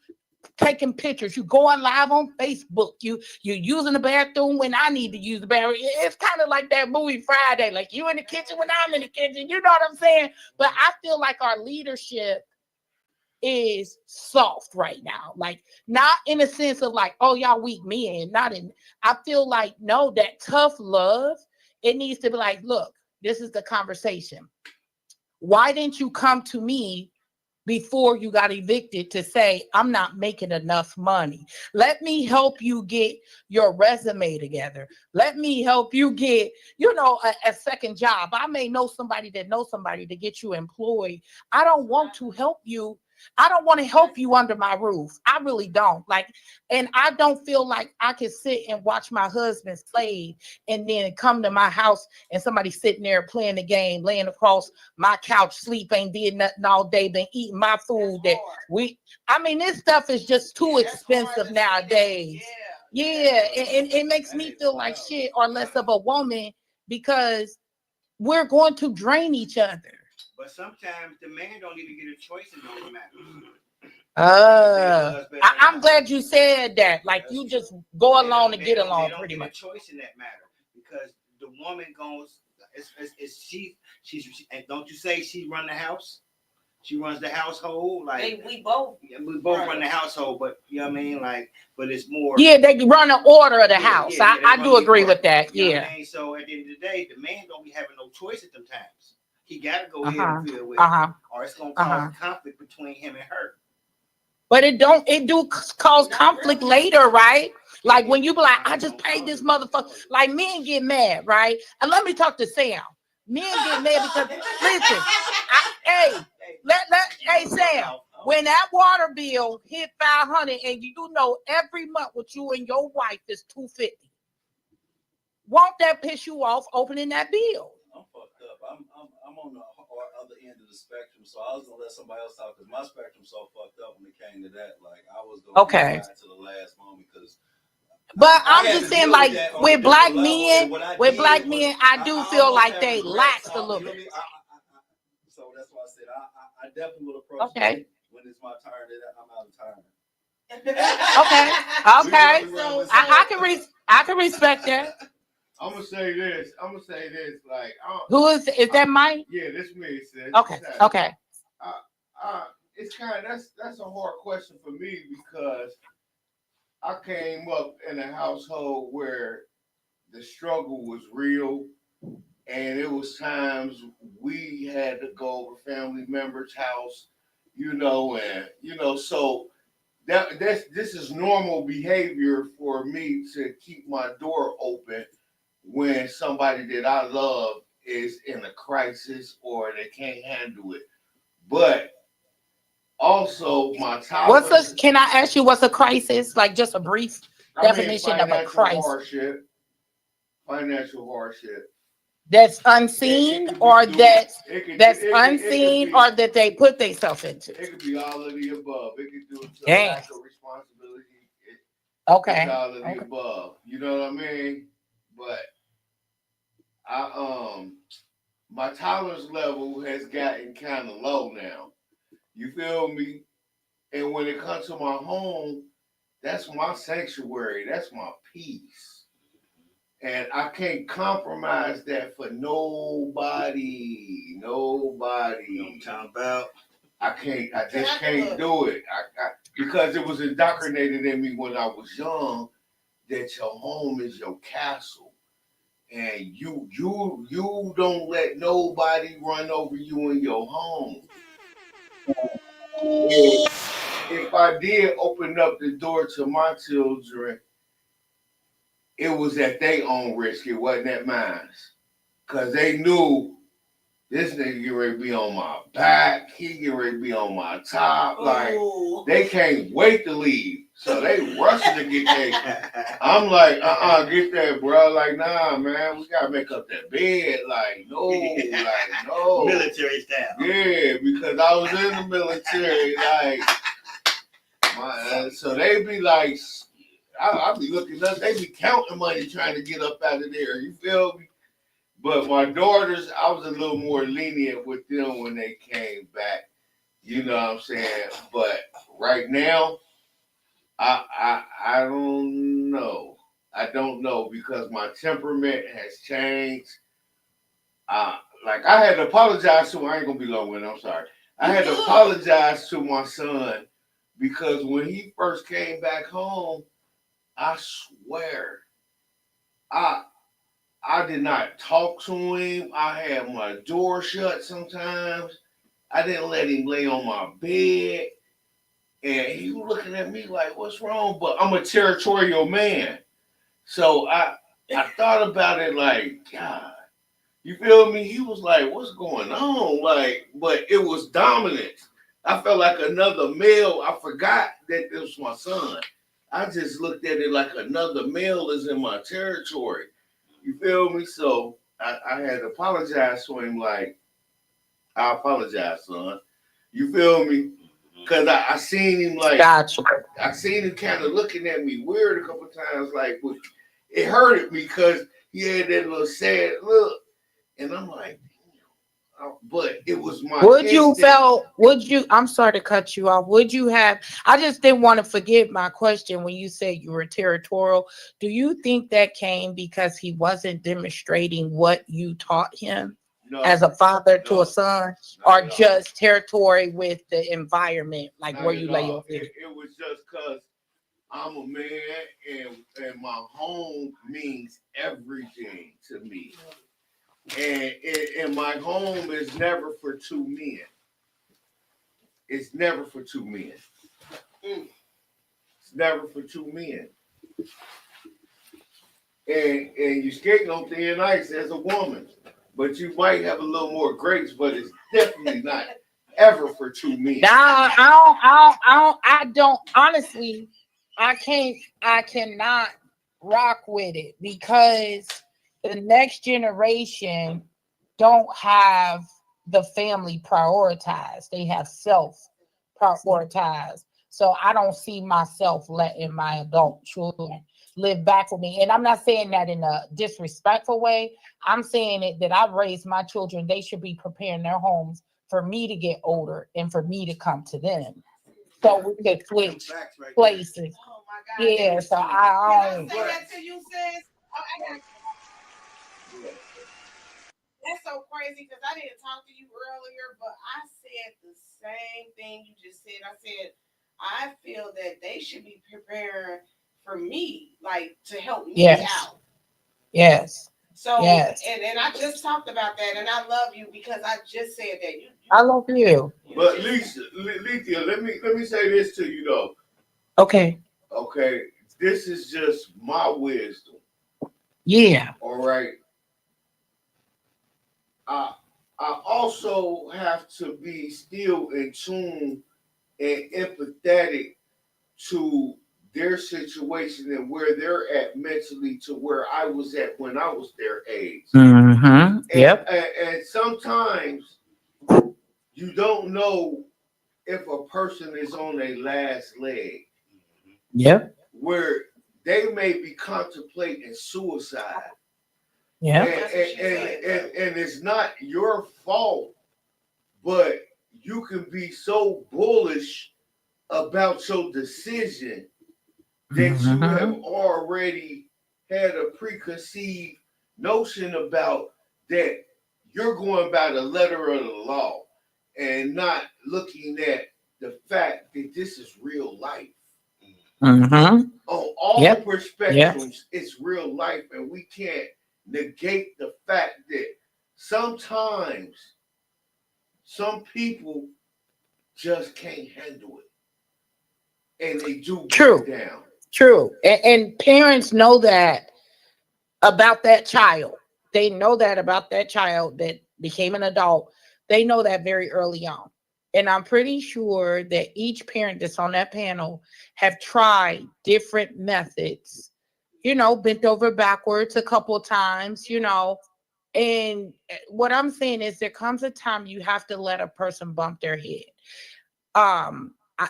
Speaker 8: taking pictures, you going live on Facebook, you're using the bathroom when I need to use the bathroom. It's kind of like that movie Friday, like you in the kitchen when I'm in the kitchen, you know what I'm saying? But I feel like our leadership is soft right now, like not in a sense of like, oh, y'all weak men, I feel like, no, that tough love, it needs to be like, look, this is the conversation. Why didn't you come to me before you got evicted to say, I'm not making enough money? Let me help you get your resume together. Let me help you get, a second job. I may know somebody that knows somebody to get you employed. I don't want to help you. I don't want to help you under my roof. I really don't. And I don't feel like I can sit and watch my husband slave and then come to my house and somebody sitting there playing the game, laying across my couch, sleep, ain't did nothing all day, been eating my food. This stuff is just too expensive nowadays. Yeah. And it makes me feel like shit or less of a woman, because we're going to drain each other.
Speaker 6: But sometimes the man don't even get a choice in those matters.
Speaker 8: I'm glad you said that. Like, you just go along and get along, pretty much.
Speaker 6: They don't get a choice in that matter, because the woman goes, and don't you say she run the house? She runs the household. Like
Speaker 4: we both
Speaker 6: run the household, but you know what I mean? Like, but it's more.
Speaker 8: Yeah, they run the order of the house. I do agree with that.
Speaker 6: You know what I mean? So at the end of the day, the man don't be having no choice at them times. He got to go ahead and feel with it, or it's going to cause conflict between him and her.
Speaker 8: But it do cause conflict later, right? Like when you be like, I just paid this motherfucker. Like, men get mad, right? And let me talk to Sam. Men get mad because, listen, hey Sam, when that water bill hit $500 and every month with you and your wife is $250, won't that piss you off opening that bill?
Speaker 5: I'm fucked up. I'm on the other end of the spectrum, so I was gonna let somebody else talk, because my spectrum's so fucked up when it came to that. Like, I was gonna get to the last moment, because.
Speaker 8: But I'm just saying, like, with black men, I do feel like they laxed a little bit.
Speaker 5: So that's why I said I definitely will approach it when it's my turn. I'm out of turn.
Speaker 8: Okay. So I can respect that.
Speaker 3: I'm gonna say this. Like,
Speaker 8: who is that? Mike?
Speaker 3: Yeah, this me, sis.
Speaker 8: Okay.
Speaker 3: it's kind of that's a hard question for me because I came up in a household where the struggle was real, and it was times we had to go over family members' house, so this is normal behavior for me to keep my door open when somebody that I love is in a crisis or they can't handle it. But also my tolerance.
Speaker 8: Can I ask you what's a crisis? Like just a brief definition of a crisis.
Speaker 3: Financial hardship.
Speaker 8: That's unseen, or that's unseen, or that they put themselves into.
Speaker 3: It could be all of the above. It could do with lack of responsibility.
Speaker 8: Okay.
Speaker 3: It's all of the above. You know what I mean? But my tolerance level has gotten kind of low now. You feel me? And when it comes to my home, that's my sanctuary. That's my peace. And I can't compromise that for nobody. Nobody.
Speaker 6: Talking about.
Speaker 3: I just can't do it. Because it was indoctrinated in me when I was young that your home is your castle. And you don't let nobody run over you in your home. If I did open up the door to my children, it was at their own risk. It wasn't at mine. Because they knew this nigga get ready to be on my back. He get ready to be on my top. Like, they can't wait to leave. So they rushing to get there. I'm like, get that, bro. Like, nah, man, we got to make up that bed. Like, no.
Speaker 6: Military style.
Speaker 3: Yeah, because I was in the military. Like, so they be like, I'll be looking up. They be counting money trying to get up out of there. You feel me? But my daughters, I was a little more lenient with them when they came back. You know what I'm saying? But right now, I don't know. I don't know because my temperament has changed. Like I had to apologize to. I ain't gonna be long-winded. I'm sorry. I had to apologize to my son because when he first came back home, I swear, I did not talk to him. I had my door shut sometimes. I didn't let him lay on my bed. And he was looking at me like, what's wrong? But I'm a territorial man. So I thought about it like, God, you feel me? He was like, what's going on? Like, but it was dominance. I felt like another male. I forgot that this was my son. I just looked at it like another male is in my territory. You feel me? So I had to apologize to him like, I apologize, son. You feel me? Because I seen him like,
Speaker 8: gotcha.
Speaker 3: I seen him kind of looking at me weird a couple times. Like, it hurted me because he had that little sad look. And I'm like, but it was my
Speaker 8: I'm sorry to cut you off. I just didn't want to forget my question when you said you were territorial. Do you think that came because he wasn't demonstrating what you taught him as a father to a son, or just territory with the environment, like where you lay your feet?
Speaker 3: It was just because I'm a man and my home means everything to me. And my home is never for two men. It's never for two men. It's never for two men. And you're skating on thin ice as a woman, but you might have a little more grace, but it's definitely not ever for two men.
Speaker 8: I don't honestly. I cannot rock with it because the next generation don't have the family prioritized. They have self prioritized. So I don't see myself letting my adult children live back with me. And I'm not saying that in a disrespectful way. I'm saying it that I've raised my children. They should be preparing their homes for me to get older and for me to come to them. So we could switch places.
Speaker 4: Oh my God.
Speaker 8: Yeah, so
Speaker 4: Can I say that to you, sis? That's so crazy because I didn't talk to you earlier, but I said the same thing you just said. I said, I feel that they should be preparing for me, like to help me out.
Speaker 8: Yes.
Speaker 4: So,
Speaker 8: yes.
Speaker 4: And I just talked about that, and I love you because I just said that.
Speaker 8: I love you.
Speaker 3: But Lisa, let me say this to you though.
Speaker 8: Okay.
Speaker 3: Okay, this is just my wisdom.
Speaker 8: Yeah.
Speaker 3: All right. I also have to be still in tune and empathetic to their situation and where they're at mentally to where I was at when I was their age.
Speaker 8: Mm-hmm. Yep.
Speaker 3: And sometimes you don't know if a person is on their last leg.
Speaker 8: Yep.
Speaker 3: Where they may be contemplating suicide.
Speaker 8: Yeah.
Speaker 3: And it's not your fault, but you can be so bullish about your decision that you have already had a preconceived notion about that you're going by the letter of the law and not looking at the fact that this is real life. On all perspectives, it's real life, and we can't negate the fact that sometimes some people just can't handle it, and they do get down.
Speaker 8: True, and parents know that about that child. They know that about that child that became an adult. They know that very early on. And I'm pretty sure that each parent that's on that panel have tried different methods, bent over backwards a couple of times, And what I'm saying is there comes a time you have to let a person bump their head.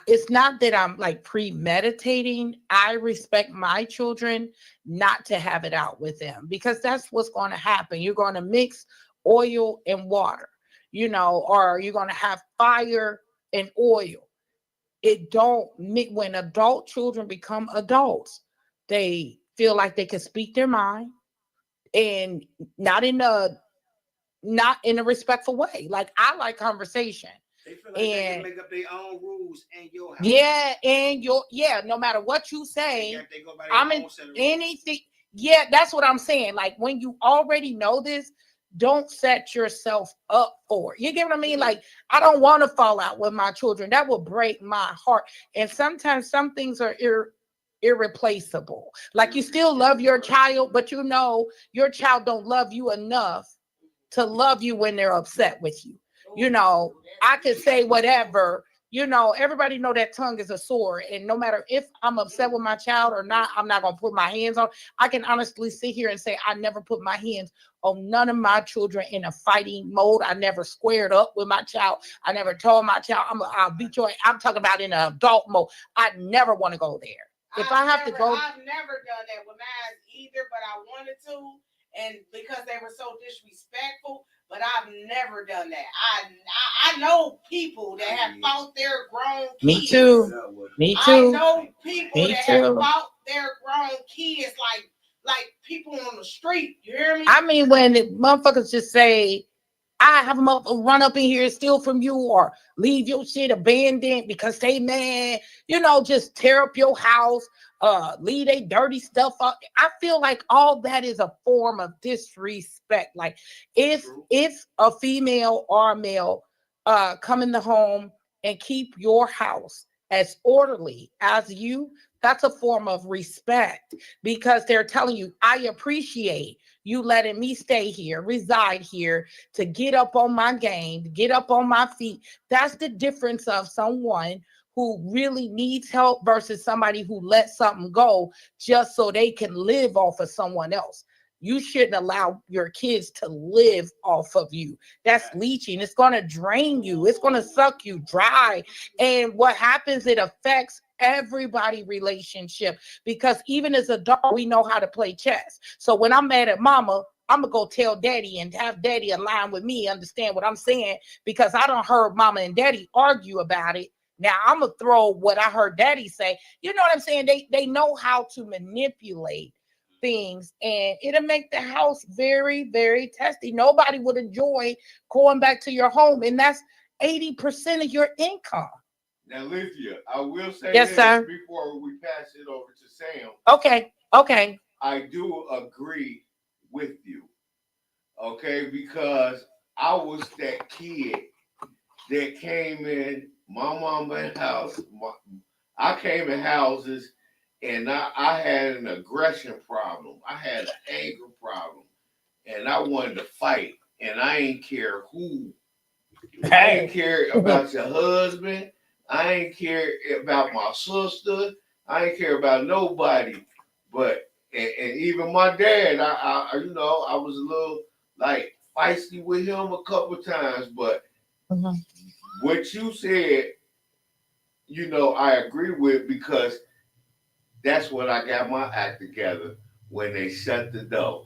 Speaker 8: It's not that I'm like premeditating. I respect my children not to have it out with them because that's what's going to happen. You're going to mix oil and water, or you're going to have fire and oil. It don't mix. When adult children become adults, they feel like they can speak their mind and not in a respectful way. Like I like conversation.
Speaker 6: They feel like they can make up their own rules in your house.
Speaker 8: Yeah, and no matter what you say, I'm in anything. Yeah, that's what I'm saying. Like when you already know this, don't set yourself up for it. You get what I mean? Like I don't want to fall out with my children. That will break my heart. And sometimes some things are irreplaceable. Like you still love your child, but your child don't love you enough to love you when they're upset with you. I could say whatever, everybody know that tongue is a sword. And no matter if I'm upset with my child or not, I'm not going to put my hands on. I can honestly sit here and say, I never put my hands on none of my children in a fighting mode. I never squared up with my child. I never told my child, I'll beat you. I'm talking about in an adult mode. I never want to go there.
Speaker 4: I've never done that with mine either, but I wanted to. And because they were so disrespectful, but I've never done that. I know people that have fought their grown kids.
Speaker 8: Me too.
Speaker 4: I know people that have fought their grown kids like people on the street. You hear me?
Speaker 8: I mean, when motherfuckers just say, I have them run up in here and steal from you or leave your shit abandoned because they mad, just tear up your house, leave they dirty stuff up. I feel like all that is a form of disrespect. Like if a female or a male come in the home and keep your house as orderly as you, that's a form of respect because they're telling you, I appreciate you letting me stay here, reside here, to get up on my game, to get up on my feet. That's the difference of someone who really needs help versus somebody who lets something go just so they can live off of someone else. You shouldn't allow your kids to live off of you. That's leeching. It's going to drain you. It's going to suck you dry. And what happens, it affects everybody relationship because even as a dog, we know how to play chess. So when I'm mad at mama, I'm gonna go tell daddy and have daddy align with me, understand what I'm saying, because I done heard mama and daddy argue about it. Now I'm gonna throw what I heard daddy say. You know what I'm saying? They know how to manipulate things, and it'll make the house very, very testy. Nobody would enjoy going back to your home, and that's 80% of your income.
Speaker 3: Now, Lithia, I will say
Speaker 8: yes,
Speaker 3: this
Speaker 8: sir.
Speaker 3: before we pass it over to Sam.
Speaker 8: Okay.
Speaker 3: I do agree with you. Okay, because I was that kid that came in my mama's house. I came in houses and I had an aggression problem. I had an anger problem. And I wanted to fight. And I ain't care who. I ain't care about your husband. I ain't care about my sister. I ain't care about nobody. But and even my dad, I was a little like feisty with him a couple times. But what you said, I agree with, because that's when I got my act together, when they shut the door.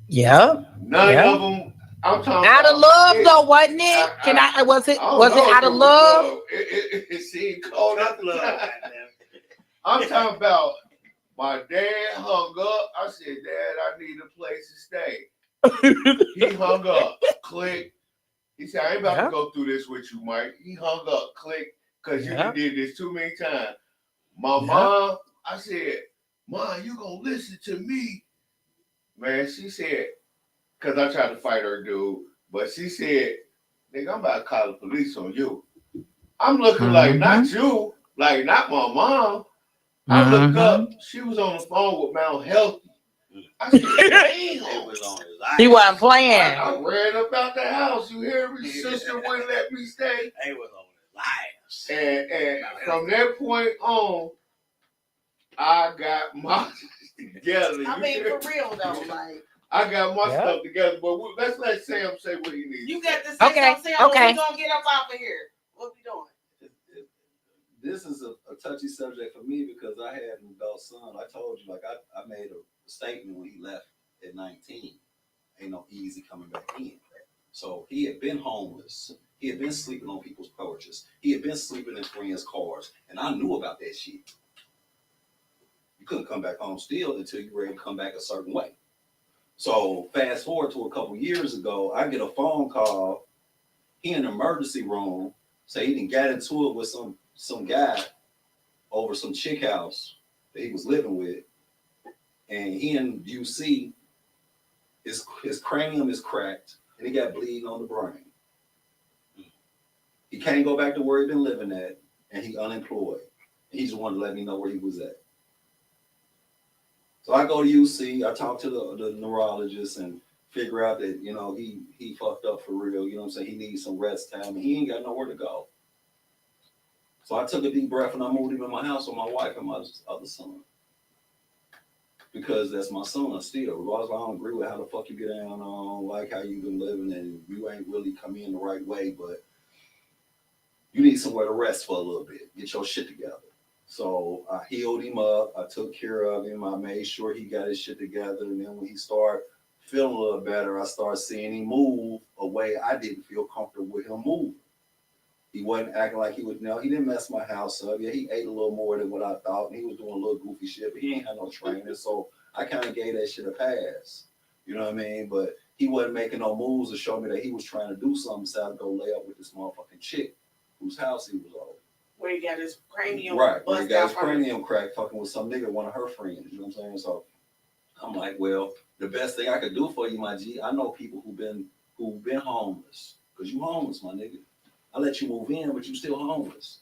Speaker 8: Yeah.
Speaker 3: None of them. I'm talking
Speaker 8: out of love, though, wasn't it? Was it out of love?
Speaker 3: It seemed cold out the love. I'm talking about my dad hung up. I said, Dad, I need a place to stay. He hung up. Click. He said, I ain't about to go through this with you, Mike. He hung up. Click. Because you did this too many times. My mom, I said, Mom, you gonna listen to me. Man, she said, because I tried to fight her, dude. But she said, nigga, I'm about to call the police on you. I'm looking like, not you. Like, not my mom. I looked up. She was on the phone with Mount Healthy. I said, damn.
Speaker 8: He wasn't playing.
Speaker 3: I ran about the house. You hear me? Sister wouldn't let me stay.
Speaker 6: They was on his lives.
Speaker 3: And from that point on, I got my together.
Speaker 4: I mean, for real, though, like.
Speaker 3: I got my stuff together, but let's let Sam say what he needs.
Speaker 4: You got to say something, Sam. We're going to get up off of here. What we doing?
Speaker 5: This is a touchy subject for me because I had an adult son. I told you, like, I made a statement when he left at 19. Ain't no easy coming back in. So he had been homeless. He had been sleeping on people's porches. He had been sleeping in friends' cars. And I knew about that shit. You couldn't come back home still until you were ready to come back a certain way. So fast forward to a couple years ago, I get a phone call. He in the emergency room, say he didn't get into it with some guy over some chick house that he was living with. And he in UC, his cranium is cracked and he got bleeding on the brain. He can't go back to where he been living at, and he unemployed. And he just wanted to let me know where he was at. So I go to UC, I talk to the neurologist and figure out that, he fucked up for real. You know what I'm saying? He needs some rest time and he ain't got nowhere to go. So I took a deep breath and I moved him in my house with my wife and my other son. Because that's my son still. Regardless, I don't agree with how the fuck you get down on, like how you been living and you ain't really come in the right way, but you need somewhere to rest for a little bit. Get your shit together. So I healed him up. I took care of him. I made sure he got his shit together. And then when he started feeling a little better, I started seeing him move a way I didn't feel comfortable with him moving. He wasn't acting like he would. He didn't mess my house up. Yeah, he ate a little more than what I thought. And he was doing a little goofy shit, but he ain't had no training. So I kind of gave that shit a pass. You know what I mean? But he wasn't making no moves to show me that he was trying to do something besides go lay up with this motherfucking chick whose house he was over.
Speaker 4: Where he got his cranium
Speaker 5: where he got his cranium cracked fucking with some nigga, one of her friends. You know what I'm saying? So I'm like, well, the best thing I could do for you, my G, I know people who've been homeless. Because you homeless, my nigga. I let you move in, but you still homeless.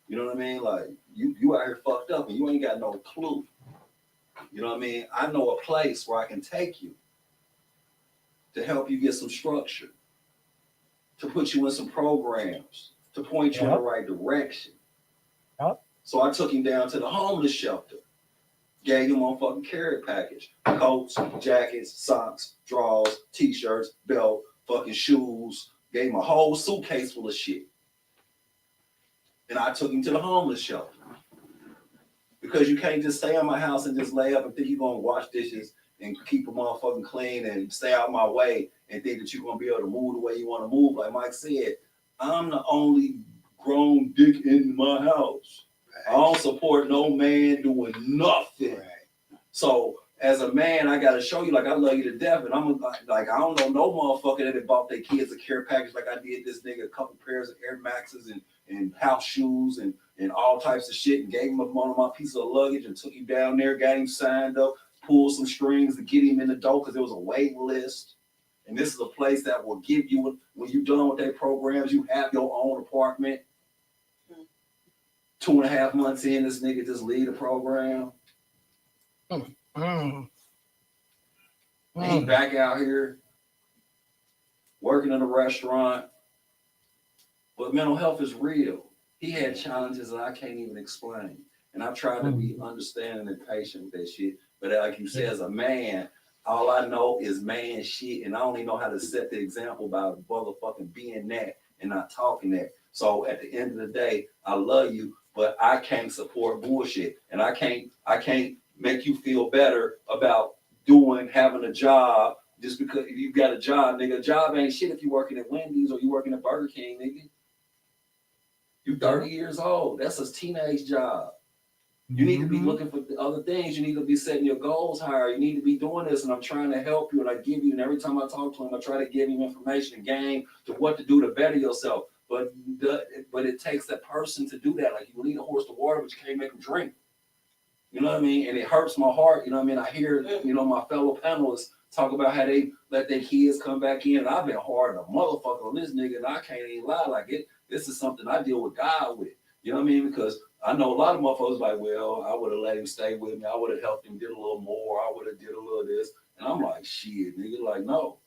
Speaker 5: You know what I mean? Like, you out here fucked up and you ain't got no clue. You know what I mean? I know a place where I can take you to help you get some structure, to put you in some programs, to point you in the right direction. So I took him down to the homeless shelter, gave him a fucking care package, coats, jackets, socks, drawers, t-shirts, belt, fucking shoes, gave him a whole suitcase full of shit. And I took him to the homeless shelter. Because you can't just stay in my house and just lay up and think you're going to wash dishes and keep them motherfucking clean and stay out my way and think that you're going to be able to move the way you want to move. Like Mike said, I'm the only grown dick in my house. I don't support no man doing nothing. So as a man, I gotta show you like I love you to death, and I'm like I don't know no motherfucker that bought their kids a care package like I did this nigga, a couple pairs of Air Maxes and house shoes and all types of shit, and gave him one of my pieces of luggage and took him down there, got him signed up, pulled some strings to get him in the door because there was a waiting list. And this is a place that will give you, when you're done with their programs, you have your own apartment. 2.5 months in, this nigga just leave the program. And he back out here working in a restaurant. But mental health is real. He had challenges that I can't even explain. And I've tried to be understanding and patient with that shit. But like you said, as a man, all I know is man shit, and I only know how to set the example by motherfucking being that and not talking that. So at the end of the day, I love you, but I can't support bullshit, and I can't make you feel better about having a job just because you got a job, nigga. A job ain't shit if you working at Wendy's or you working at Burger King, nigga. You 30 years old. That's a teenage job. You need to be looking for other things. You need to be setting your goals higher. You need to be doing this, and I'm trying to help you, and I give you, and every time I talk to him, I try to give him information and game to what to do to better yourself. But it takes that person to do that. Like you lead a horse to water, but you can't make him drink. You know what I mean? And it hurts my heart. You know what I mean? I hear, my fellow panelists talk about how they let their kids come back in. And I've been hard as a motherfucker on this nigga, and I can't even lie. Like this is something I deal with God with. You know what I mean? Because I know a lot of motherfuckers like, well, I would have let him stay with me. I would have helped him, did a little more. I would have did a little of this. And I'm like, shit, nigga, like, no.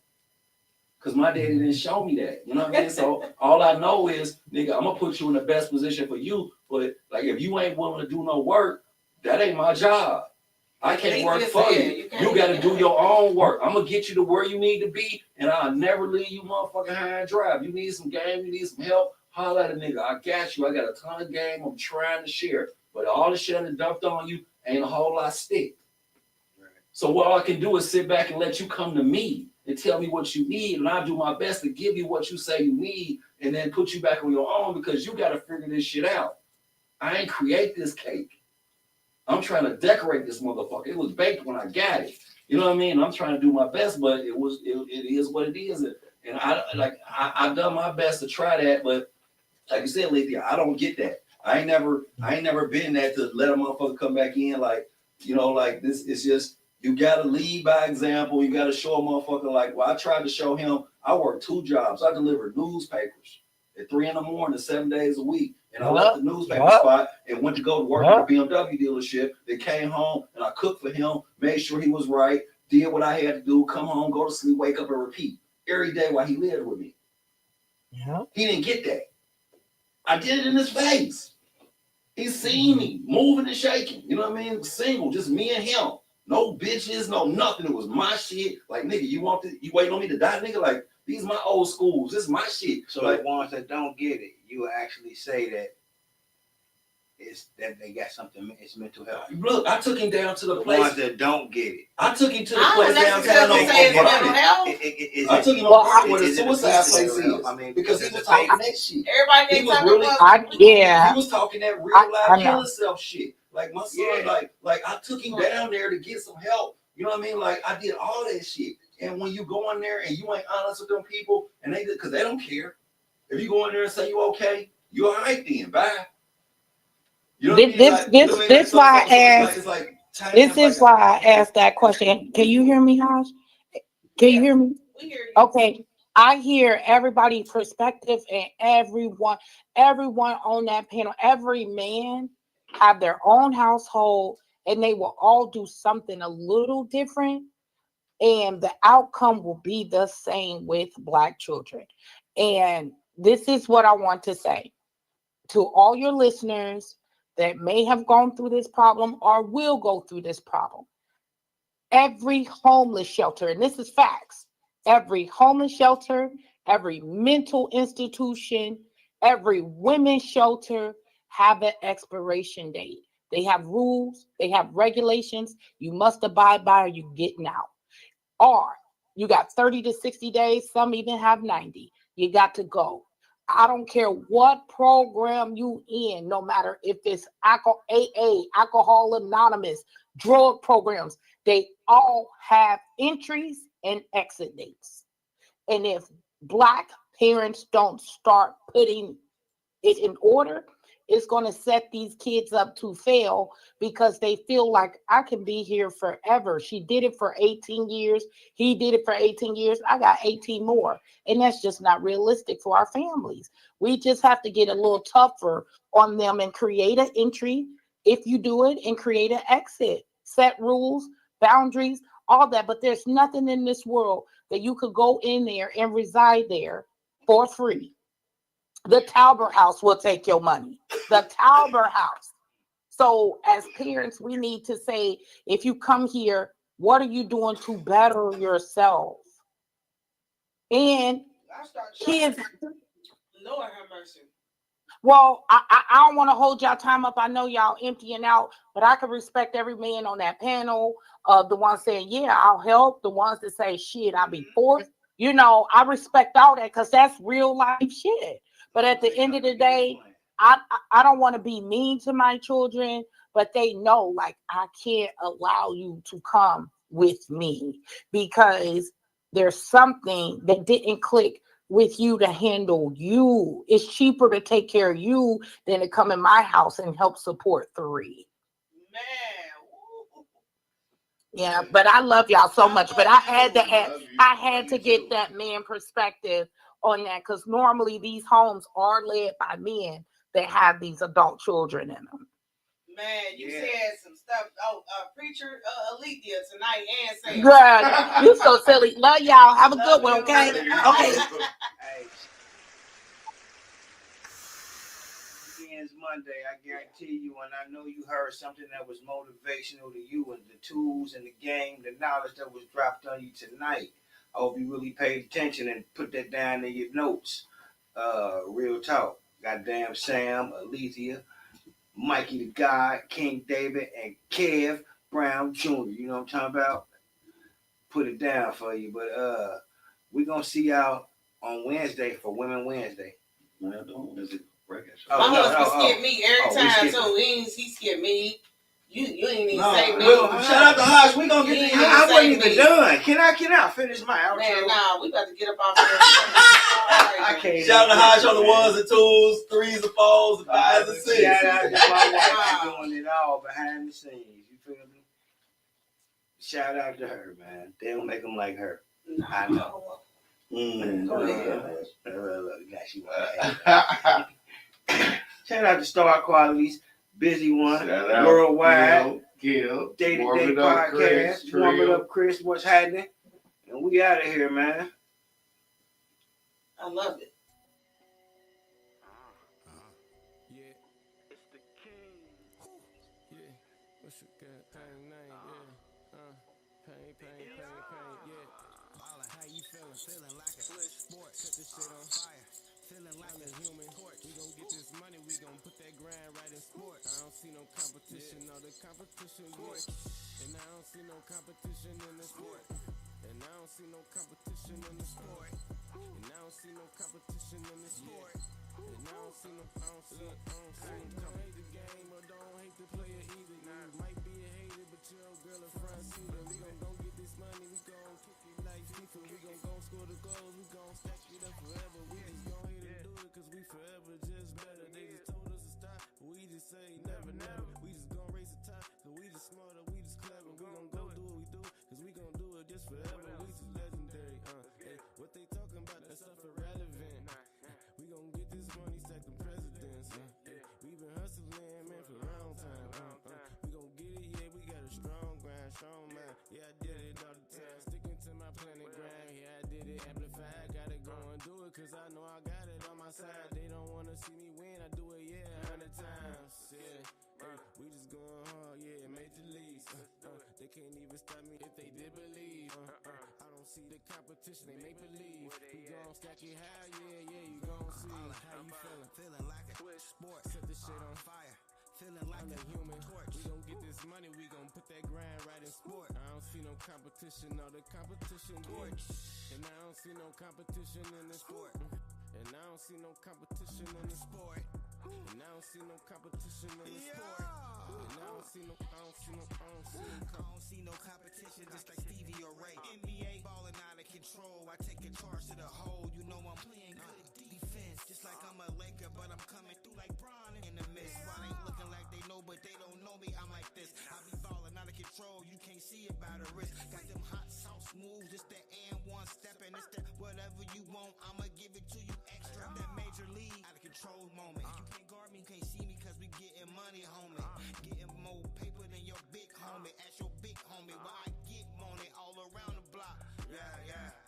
Speaker 5: Because my daddy didn't show me that. You know what I mean? So all I know is, nigga, I'm going to put you in the best position for you. But, like, if you ain't willing to do no work, that ain't my job. I can't work for you. You got to do your own work. I'm going to get you to where you need to be, and I'll never leave you motherfucking high and dry. If you need some game, you need some help, holler at a nigga. I got you. I got a ton of game I'm trying to share. But all the shit I dumped on you ain't a whole lot stick. Right. So what I can do is sit back and let you come to me and tell me what you need, and I'll do my best to give you what you say you need and then put you back on your own because you got to figure this shit out. I ain't create this cake. I'm trying to decorate this motherfucker. It was baked when I got it. You know what I mean? I'm trying to do my best, but it is what it is. And I've done my best to try that, but like you said, Lethea, I don't get that. I ain't never been that to let a motherfucker come back in like this. It's just you gotta lead by example. You gotta show a motherfucker like. Well, I tried to show him. I worked 2 jobs. I delivered newspapers at 3 a.m, 7 days a week. And I left the newspaper spot and went to go to work at a BMW dealership. They came home and I cooked for him, made sure he was right, did what I had to do, come home, go to sleep, wake up and repeat every day while he lived with me. Yeah. He didn't get that. I did it in his face. He seen me moving and shaking. You know what I mean? Single, just me and him. No bitches, no nothing. It was my shit. Like, nigga, you waiting on me to die, nigga? Like, these my old schools. This is my shit.
Speaker 6: So
Speaker 5: like,
Speaker 6: the ones that don't get it, you will actually say that it's that they got something. It's mental health.
Speaker 5: Look, I took him down to the place.
Speaker 6: The ones that don't get it,
Speaker 5: I took him to the place downtown. I took him where the suicide place is. I mean, because he was talking that shit.
Speaker 4: Everybody
Speaker 5: he was really, he was talking that real life killing self shit. Like my son, like I took him down there to get some help. You know what I mean? Like I did all that shit. And when you go in there and you ain't honest with them people, and because they don't care. If you go in there and say you okay, you all right then, bye. You know what I mean?
Speaker 8: This is why I asked. This is why I asked that question. Can you hear me, Haj? Can you hear me?
Speaker 4: We hear you.
Speaker 8: Okay. I hear everybody's perspective and everyone on that panel, every man have their own household and they will all do something a little different. And the outcome will be the same with Black children. And this is what I want to say to all your listeners that may have gone through this problem or will go through this problem. Every homeless shelter, and this is facts, every homeless shelter, every mental institution, every women's shelter have an expiration date. They have rules, they have regulations. You must abide by or you're getting out. Or you got 30 to 60 days. Some even have 90. You got to go. I don't care what program you in, no matter if it's AA, Alcohol Anonymous, drug programs. they all have entries and exit dates. And if Black parents don't start putting it in order, it's going to set these kids up to fail because they feel like I can be here forever. She did it for 18 years. He did it for 18 years. I got 18 more. And that's just not realistic for our families. We just have to get a little tougher on them and create an entry if you do it, and create an exit, set rules, boundaries, all that. But there's nothing in this world that you could go in there and reside there for free. The Tauber House will take your money. The Tauber House. So as parents, we need to say, if you come here, what are you doing to better yourself? And kids,
Speaker 4: Lord have mercy.
Speaker 8: well, I don't want to hold y'all time up. I know y'all emptying out, but I can respect every man on that panel. The ones saying, yeah, I'll help. The ones that say, shit, I'll be forced. You know, I respect all that because that's real life shit. But at the end of the day, I don't want to be mean to my children, but they know, like, I can't allow you to come with me because there's something that didn't click with you to handle you. It's cheaper to take care of you than to come in my house and help support 3.
Speaker 4: Man.
Speaker 8: Yeah, but I love y'all so much. But I had to get that man perspective on that, because normally these homes are led by men that have these adult children in them.
Speaker 4: Man, you said some stuff. Preacher Alethea tonight and saying.
Speaker 8: Girl, you so silly. Love y'all. Have a good one, okay? Okay.
Speaker 6: Begins Monday. I guarantee you, and I know you heard something that was motivational to you, and the tools and the game, the knowledge that was dropped on you tonight. I hope you really paid attention and put that down in your notes. Real talk. Goddamn Sam, Alethea, Mikey the God, King David, and Kev Brown Jr. You know what I'm talking about? Put it down for you. But we're going to see y'all on Wednesday for Women Wednesday.
Speaker 5: No, don't. Is it record show?
Speaker 4: My husband skip me every time, so he skip me. You ain't even say me.
Speaker 6: Well, shout out to Hush. We gonna get. I wasn't even done. Can I finish my outro?
Speaker 4: Man, nah, we about to get up off here. I
Speaker 6: can't.
Speaker 5: Shout out to Hush on the 1s and 2s, 3s and 4s, 5s and 6s.
Speaker 6: Shout out to my wife doing it all behind the scenes. You feel me? Shout out to her, man. They don't make them like her.
Speaker 4: No.
Speaker 6: I know.
Speaker 4: Go ahead.
Speaker 6: Shout out to Star Qualities. Busy one, worldwide, day-to-day podcast, Warm It Up Chris, what's happening? And we out of here, man.
Speaker 4: I love it.
Speaker 1: Yeah. It's the king. Yeah. What's your goddamn name? Yeah. Pain, yeah. How you feeling like a sport. Set this shit on fire. Feeling like a human torch. We gon' get this money, we gon' put that grind right in sport. I don't see no competition, no the competition, yeah. And I don't see no competition in the sport. And I don't see no competition in the sport. And I don't see no competition in the sport. And I don't see no competition. Don't hate the game or don't hate the player either. You might be a hater, but your girl a front seater. We gon' get this money, we gon' kick it like FIFA. We gon' score the goals, we gon' stack it up forever. We just gon' hate and do it, cause we forever just better. They just told us to stop, but we just say never, never. We just gon' race the top, cause we just smarter, we just clever. We gon' go do what we do, cause we gon' do it just forever. We just legendary, hey, what they talking about, that stuff irrelevant. We gon' get this money, stack them presidents, we been hustling, man, for a long time, we gon' get it, yeah, we got a strong grind, strong mind, yeah, I did it all the time, sticking to my planet grind, yeah, I did it, amplified, gotta go and do it, cause I know I got it on my side, they don't wanna see me win, I do it, yeah, 100 times, yeah, we just going hard, yeah, major leagues, they can't even stop me if they did believe, I don't see the competition, they make believe, we gon' stack it high, yeah, you gon' see, how you feeling like a sport, set this shit on fire, feeling like a human torch, we gon' get this money, we gon' put that grind right in sport, I don't see no competition, no the competition, yeah. And I don't see no competition in the sport, and I don't see no competition in the sport, and I don't see no competition in the sport. I don't see no
Speaker 2: competition, just like Stevie or Ray. NBA balling out of control. I take in charge to the hole. You know I'm playing good defense, just like I'm a Laker, but I'm coming through like Bron in the mist. While they looking like they know, but they don't know me. I'm like this. I be balling out of control. You can't see it by the wrist. Got them hot sauce moves. It's the and one step, and it's the whatever you want. I'ma give it to you extra. That major league out of control moment. You can't guard me, you can't see me, cause we getting money, homie. Getting more paper than your big homie. Ask your big homie why I get money all around the block. Yeah.